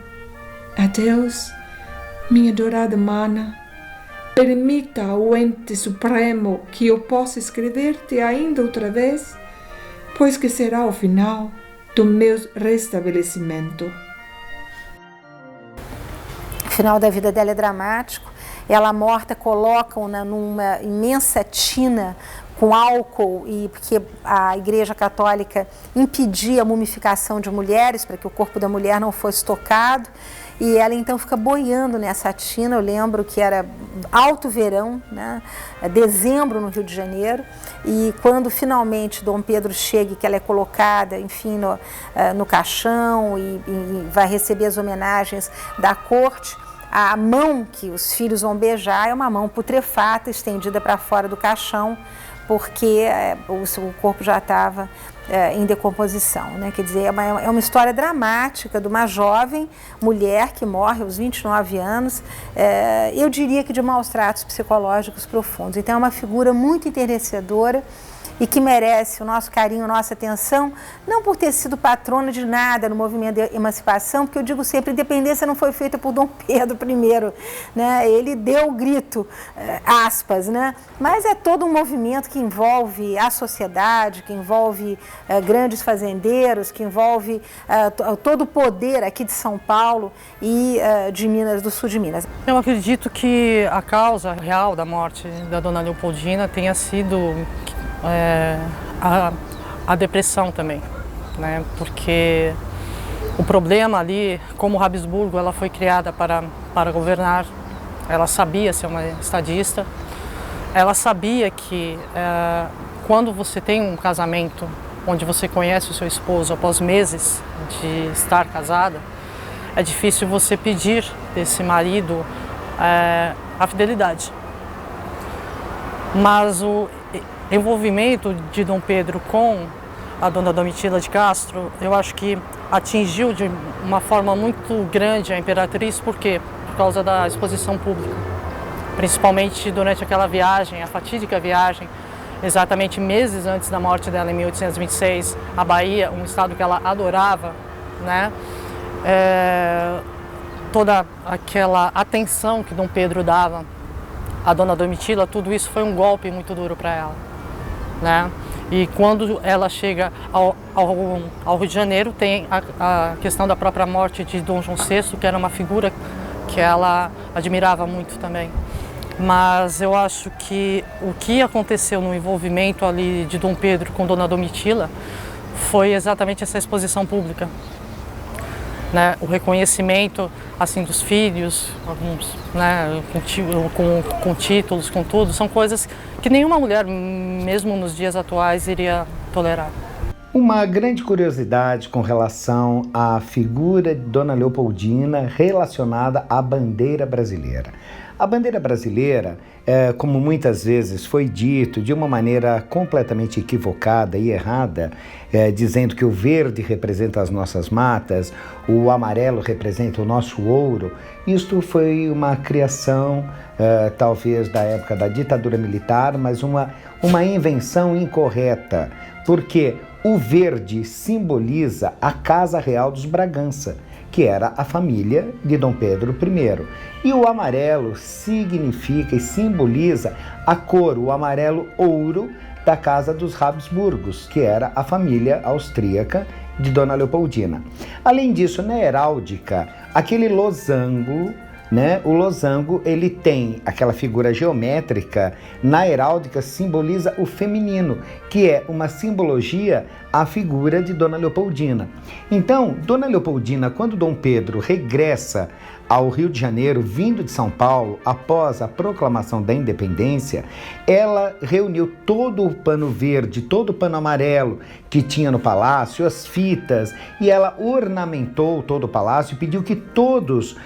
Adeus, minha adorada mana. Permita ao ente supremo que eu possa escrever-te ainda outra vez, pois que será o final do meu restabelecimento. O final da vida dela é dramático. Ela morta, colocam-na numa imensa tina com álcool, e porque a Igreja Católica impedia a mumificação de mulheres, para que o corpo da mulher não fosse tocado. E ela então fica boiando nessa tina. Eu lembro que era alto verão, né? Dezembro no Rio de Janeiro, e quando finalmente Dom Pedro chega e que ela é colocada, enfim, no caixão e vai receber as homenagens da corte, a mão que os filhos vão beijar é uma mão putrefata estendida para fora do caixão, porque o corpo já estava em decomposição, né? Quer dizer, é uma história dramática de uma jovem mulher que morre aos 29 anos, eu diria que de maus tratos psicológicos profundos. Então é uma figura muito enternecedora e que merece o nosso carinho, nossa atenção, não por ter sido patrona de nada no movimento de emancipação, porque eu digo sempre, a independência não foi feita por Dom Pedro I, né? Ele deu o grito, aspas, né? Mas é todo um movimento que envolve a sociedade, que envolve grandes fazendeiros, que envolve todo o poder aqui de São Paulo e de Minas, do sul de Minas. Eu acredito que a causa real da morte da dona Leopoldina tenha sido a depressão também, né? Porque o problema ali, como Habsburgo, ela foi criada para governar, ela sabia ser uma estadista, ela sabia que quando você tem um casamento onde você conhece o seu esposo após meses de estar casada, é difícil você pedir desse marido a fidelidade. Mas o envolvimento de Dom Pedro com a dona Domitila de Castro, eu acho que atingiu de uma forma muito grande a imperatriz. Por quê? Por causa da exposição pública. Principalmente durante aquela viagem, a fatídica viagem, exatamente meses antes da morte dela, em 1826, à Bahia, um estado que ela adorava, né? Toda aquela atenção que Dom Pedro dava à dona Domitila, tudo isso foi um golpe muito duro para ela, né? E quando ela chega ao Rio de Janeiro, tem a questão da própria morte de Dom João VI, que era uma figura que ela admirava muito também. Mas eu acho que o que aconteceu no envolvimento ali de Dom Pedro com Dona Domitila foi exatamente essa exposição pública, né? O reconhecimento assim dos filhos, alguns, né, com títulos, com tudo, são coisas que nenhuma mulher, mesmo nos dias atuais, iria tolerar. Uma grande curiosidade com relação à figura de Dona Leopoldina relacionada à bandeira brasileira. A bandeira brasileira, como muitas vezes foi dito de uma maneira completamente equivocada e errada, dizendo que o verde representa as nossas matas, o amarelo representa o nosso ouro, isto foi uma criação, talvez da época da ditadura militar, mas uma invenção incorreta, porque o verde simboliza a Casa Real dos Bragança, que era a família de Dom Pedro I. E o amarelo significa e simboliza a cor, o amarelo ouro da Casa dos Habsburgos, que era a família austríaca de Dona Leopoldina. Além disso, na heráldica, aquele losango né? O losango, ele tem aquela figura geométrica, na heráldica simboliza o feminino, que é uma simbologia à figura de Dona Leopoldina. Então, Dona Leopoldina, quando Dom Pedro regressa ao Rio de Janeiro, vindo de São Paulo, após a proclamação da independência, ela reuniu todo o pano verde, todo o pano amarelo que tinha no palácio, as fitas, e ela ornamentou todo o palácio e pediu que todos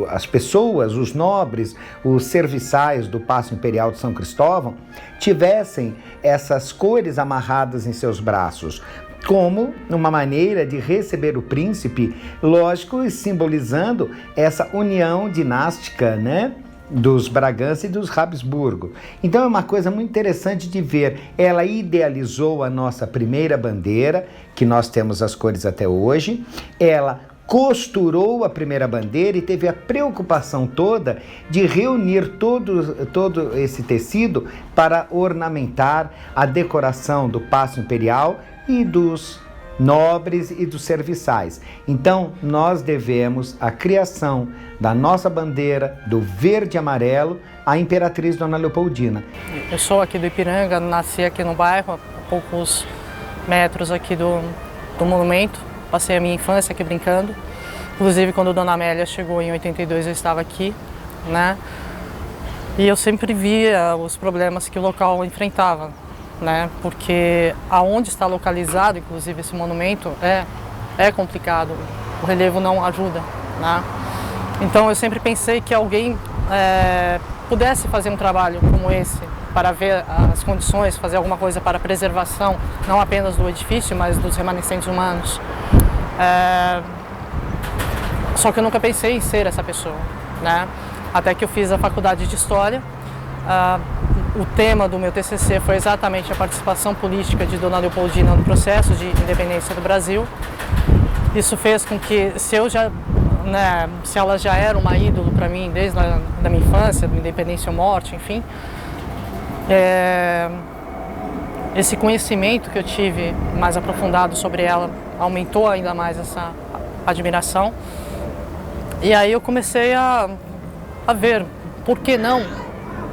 as pessoas, os nobres, os serviçais do Paço Imperial de São Cristóvão, tivessem essas cores amarradas em seus braços, como uma maneira de receber o príncipe, lógico, simbolizando essa união dinástica, né, dos Bragança e dos Habsburgo. Então é uma coisa muito interessante de ver. Ela idealizou a nossa primeira bandeira, que nós temos as cores até hoje. Ela costurou a primeira bandeira e teve a preocupação toda de reunir todo esse tecido para ornamentar a decoração do Paço Imperial e dos nobres e dos serviçais. Então, nós devemos a criação da nossa bandeira, do verde e amarelo, à Imperatriz Dona Leopoldina. Eu sou aqui do Ipiranga, nasci aqui no bairro, a poucos metros aqui do monumento. Passei a minha infância aqui brincando. Inclusive, quando Dona Amélia chegou em 82, eu estava aqui, né? E eu sempre via os problemas que o local enfrentava, né? Porque aonde está localizado, inclusive, esse monumento, é complicado. O relevo não ajuda, né? Então, eu sempre pensei que alguém pudesse fazer um trabalho como esse, para ver as condições, fazer alguma coisa para a preservação, não apenas do edifício, mas dos remanescentes humanos. Só que eu nunca pensei em ser essa pessoa, né? Até que eu fiz a faculdade de História. O tema do meu TCC foi exatamente a participação política de Dona Leopoldina no processo de independência do Brasil. Isso fez com que, se ela já era uma ídolo para mim desde a minha infância, da independência ou morte, enfim, esse conhecimento que eu tive mais aprofundado sobre ela aumentou ainda mais essa admiração. E aí eu comecei a ver por que não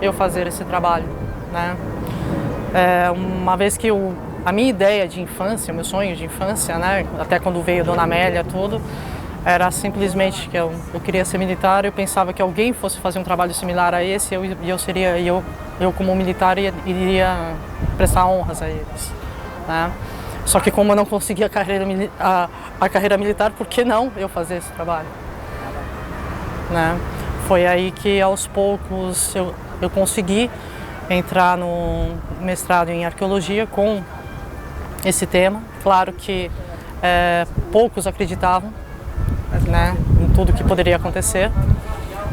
eu fazer esse trabalho, né? Uma vez que a minha ideia de infância, meu sonho de infância, né, até quando veio Dona Amélia, tudo, era simplesmente que eu queria ser militar. Eu pensava que alguém fosse fazer um trabalho similar a esse, eu como militar iria prestar honras a eles, né? Só que como eu não consegui a carreira militar, por que não eu fazer esse trabalho, né? Foi aí que aos poucos eu consegui entrar no mestrado em arqueologia com esse tema. Claro que poucos acreditavam, né, em tudo que poderia acontecer,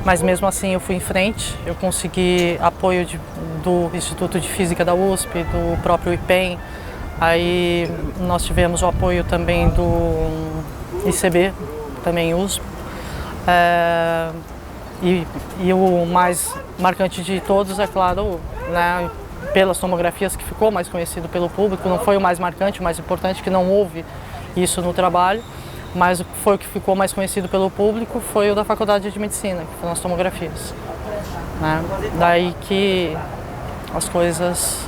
mas mesmo assim eu fui em frente. Eu consegui apoio do Instituto de Física da USP, do próprio IPEM. Aí nós tivemos o apoio também do ICB, também USP. E o mais marcante de todos, é claro, né, pelas tomografias, que ficou mais conhecido pelo público. Não foi o mais marcante, o mais importante, que não houve isso no trabalho, mas foi o que ficou mais conhecido pelo público, foi o da Faculdade de Medicina, que foram as tomografias, né? Daí que as coisas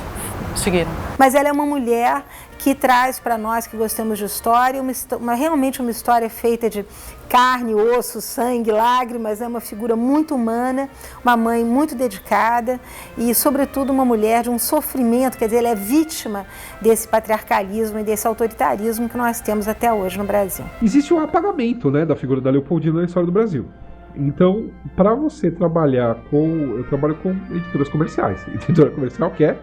seguiram. Mas ela é uma mulher que traz para nós que gostamos de história, realmente uma história feita de carne, osso, sangue, lágrimas. É uma figura muito humana, uma mãe muito dedicada e, sobretudo, uma mulher de um sofrimento. Quer dizer, ela é vítima desse patriarcalismo e desse autoritarismo que nós temos até hoje no Brasil. Existe um apagamento, né, da figura da Leopoldina na história do Brasil. Então, para você trabalhar eu trabalho com editoras comerciais. Editora comercial quer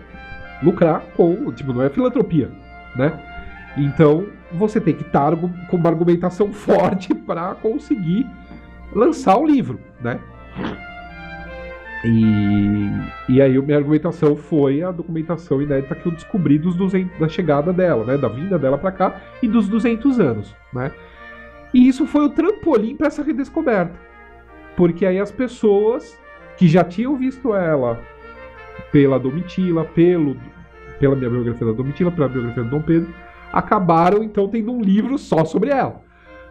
lucrar não é filantropia, né? Então, você tem que estar com uma argumentação forte para conseguir lançar o livro, né? E aí minha argumentação foi a documentação inédita que eu descobri da chegada dela, né? Da vinda dela para cá e dos 200 anos, né? E isso foi o trampolim para essa redescoberta. Porque aí as pessoas que já tinham visto ela pela Domitila, pela minha biografia da Domitila, pela biografia do Dom Pedro, acabaram então tendo um livro só sobre ela,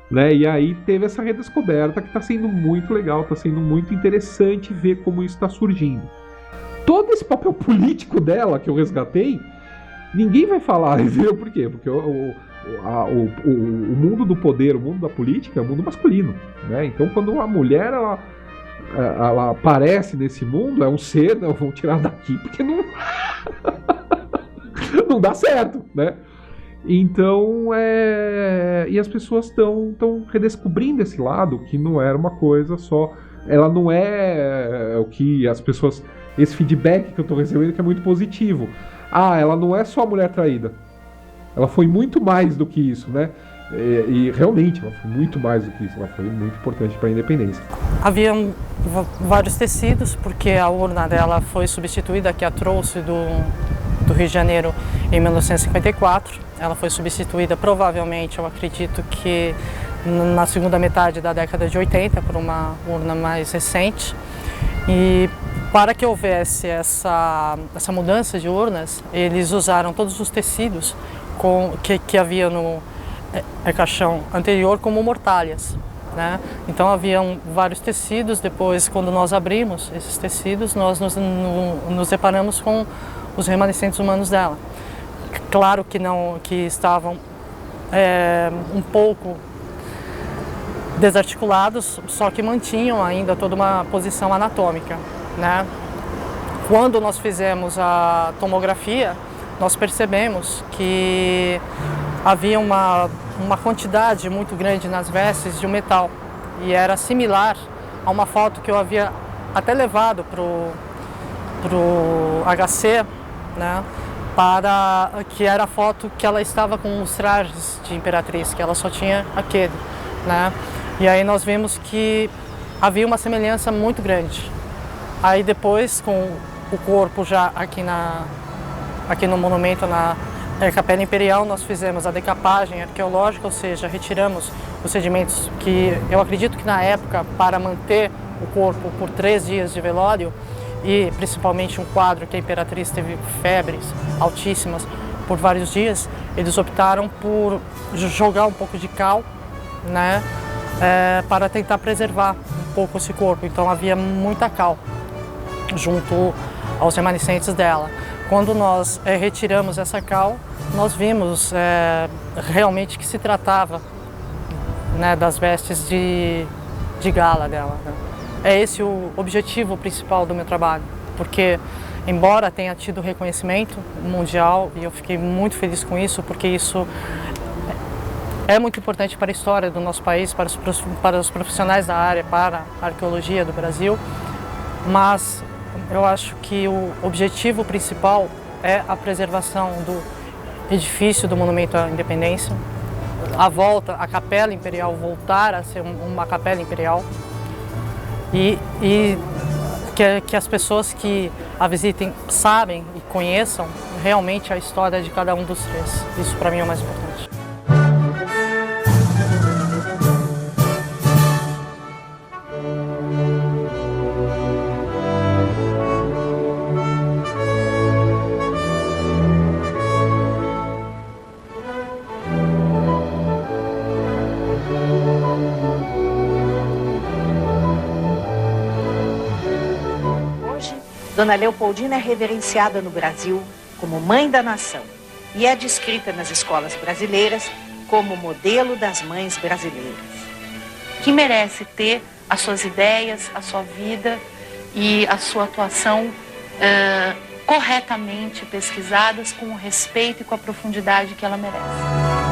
né? E aí teve essa redescoberta que está sendo muito legal, está sendo muito interessante ver como isso está surgindo. Todo esse papel político dela que eu resgatei, ninguém vai falar, entendeu? Por quê? Porque o mundo do poder, o mundo da política é o mundo masculino, né? Então quando a mulher ela aparece nesse mundo, é um ser, não, vamos tirar daqui porque não não dá certo, né? Então, e as pessoas estão redescobrindo esse lado, que não era uma coisa só. Ela não é o que as pessoas... Esse feedback que eu estou recebendo que é muito positivo. Ela não é só a mulher traída. Ela foi muito mais do que isso, né? E realmente, ela foi muito mais do que isso. Ela foi muito importante para a independência. Havia vários tecidos, porque a urna dela foi substituída, que a trouxe do Rio de Janeiro em 1954. Ela foi substituída provavelmente, eu acredito que na segunda metade da década de 80, por uma urna mais recente. E para que houvesse essa mudança de urnas, eles usaram todos os tecidos que havia no caixão anterior como mortalhas, né? Então haviam vários tecidos. Depois, quando nós abrimos esses tecidos, nós nos deparamos com os remanescentes humanos dela. Claro que estavam um pouco desarticulados, só que mantinham ainda toda uma posição anatômica, né? Quando nós fizemos a tomografia, nós percebemos que havia uma quantidade muito grande nas vestes de um metal, e era similar a uma foto que eu havia até levado pro HC, né? Que era a foto que ela estava com os trajes de imperatriz, que ela só tinha aquele, né? E aí nós vimos que havia uma semelhança muito grande. Aí depois, com o corpo já aqui no monumento, na Capela Imperial, nós fizemos a decapagem arqueológica, ou seja, retiramos os sedimentos que eu acredito que na época, para manter o corpo por 3 dias de velório, e principalmente um quadro que a imperatriz teve febres altíssimas por vários dias, eles optaram por jogar um pouco de cal, né, para tentar preservar um pouco esse corpo. Então havia muita cal junto aos remanescentes dela. Quando nós retiramos essa cal, nós vimos realmente que se tratava, né, das vestes de gala dela, né? É esse o objetivo principal do meu trabalho, porque embora tenha tido reconhecimento mundial, e eu fiquei muito feliz com isso, porque isso é muito importante para a história do nosso país, para os profissionais da área, para a arqueologia do Brasil, mas eu acho que o objetivo principal é a preservação do edifício do Monumento à Independência, a Capela Imperial voltar a ser uma Capela Imperial, e que as pessoas que a visitem sabem e conheçam realmente a história de cada um dos 3. Isso para mim é o mais importante. Dona Leopoldina é reverenciada no Brasil como mãe da nação e é descrita nas escolas brasileiras como modelo das mães brasileiras, que merece ter as suas ideias, a sua vida e a sua atuação corretamente pesquisadas com o respeito e com a profundidade que ela merece.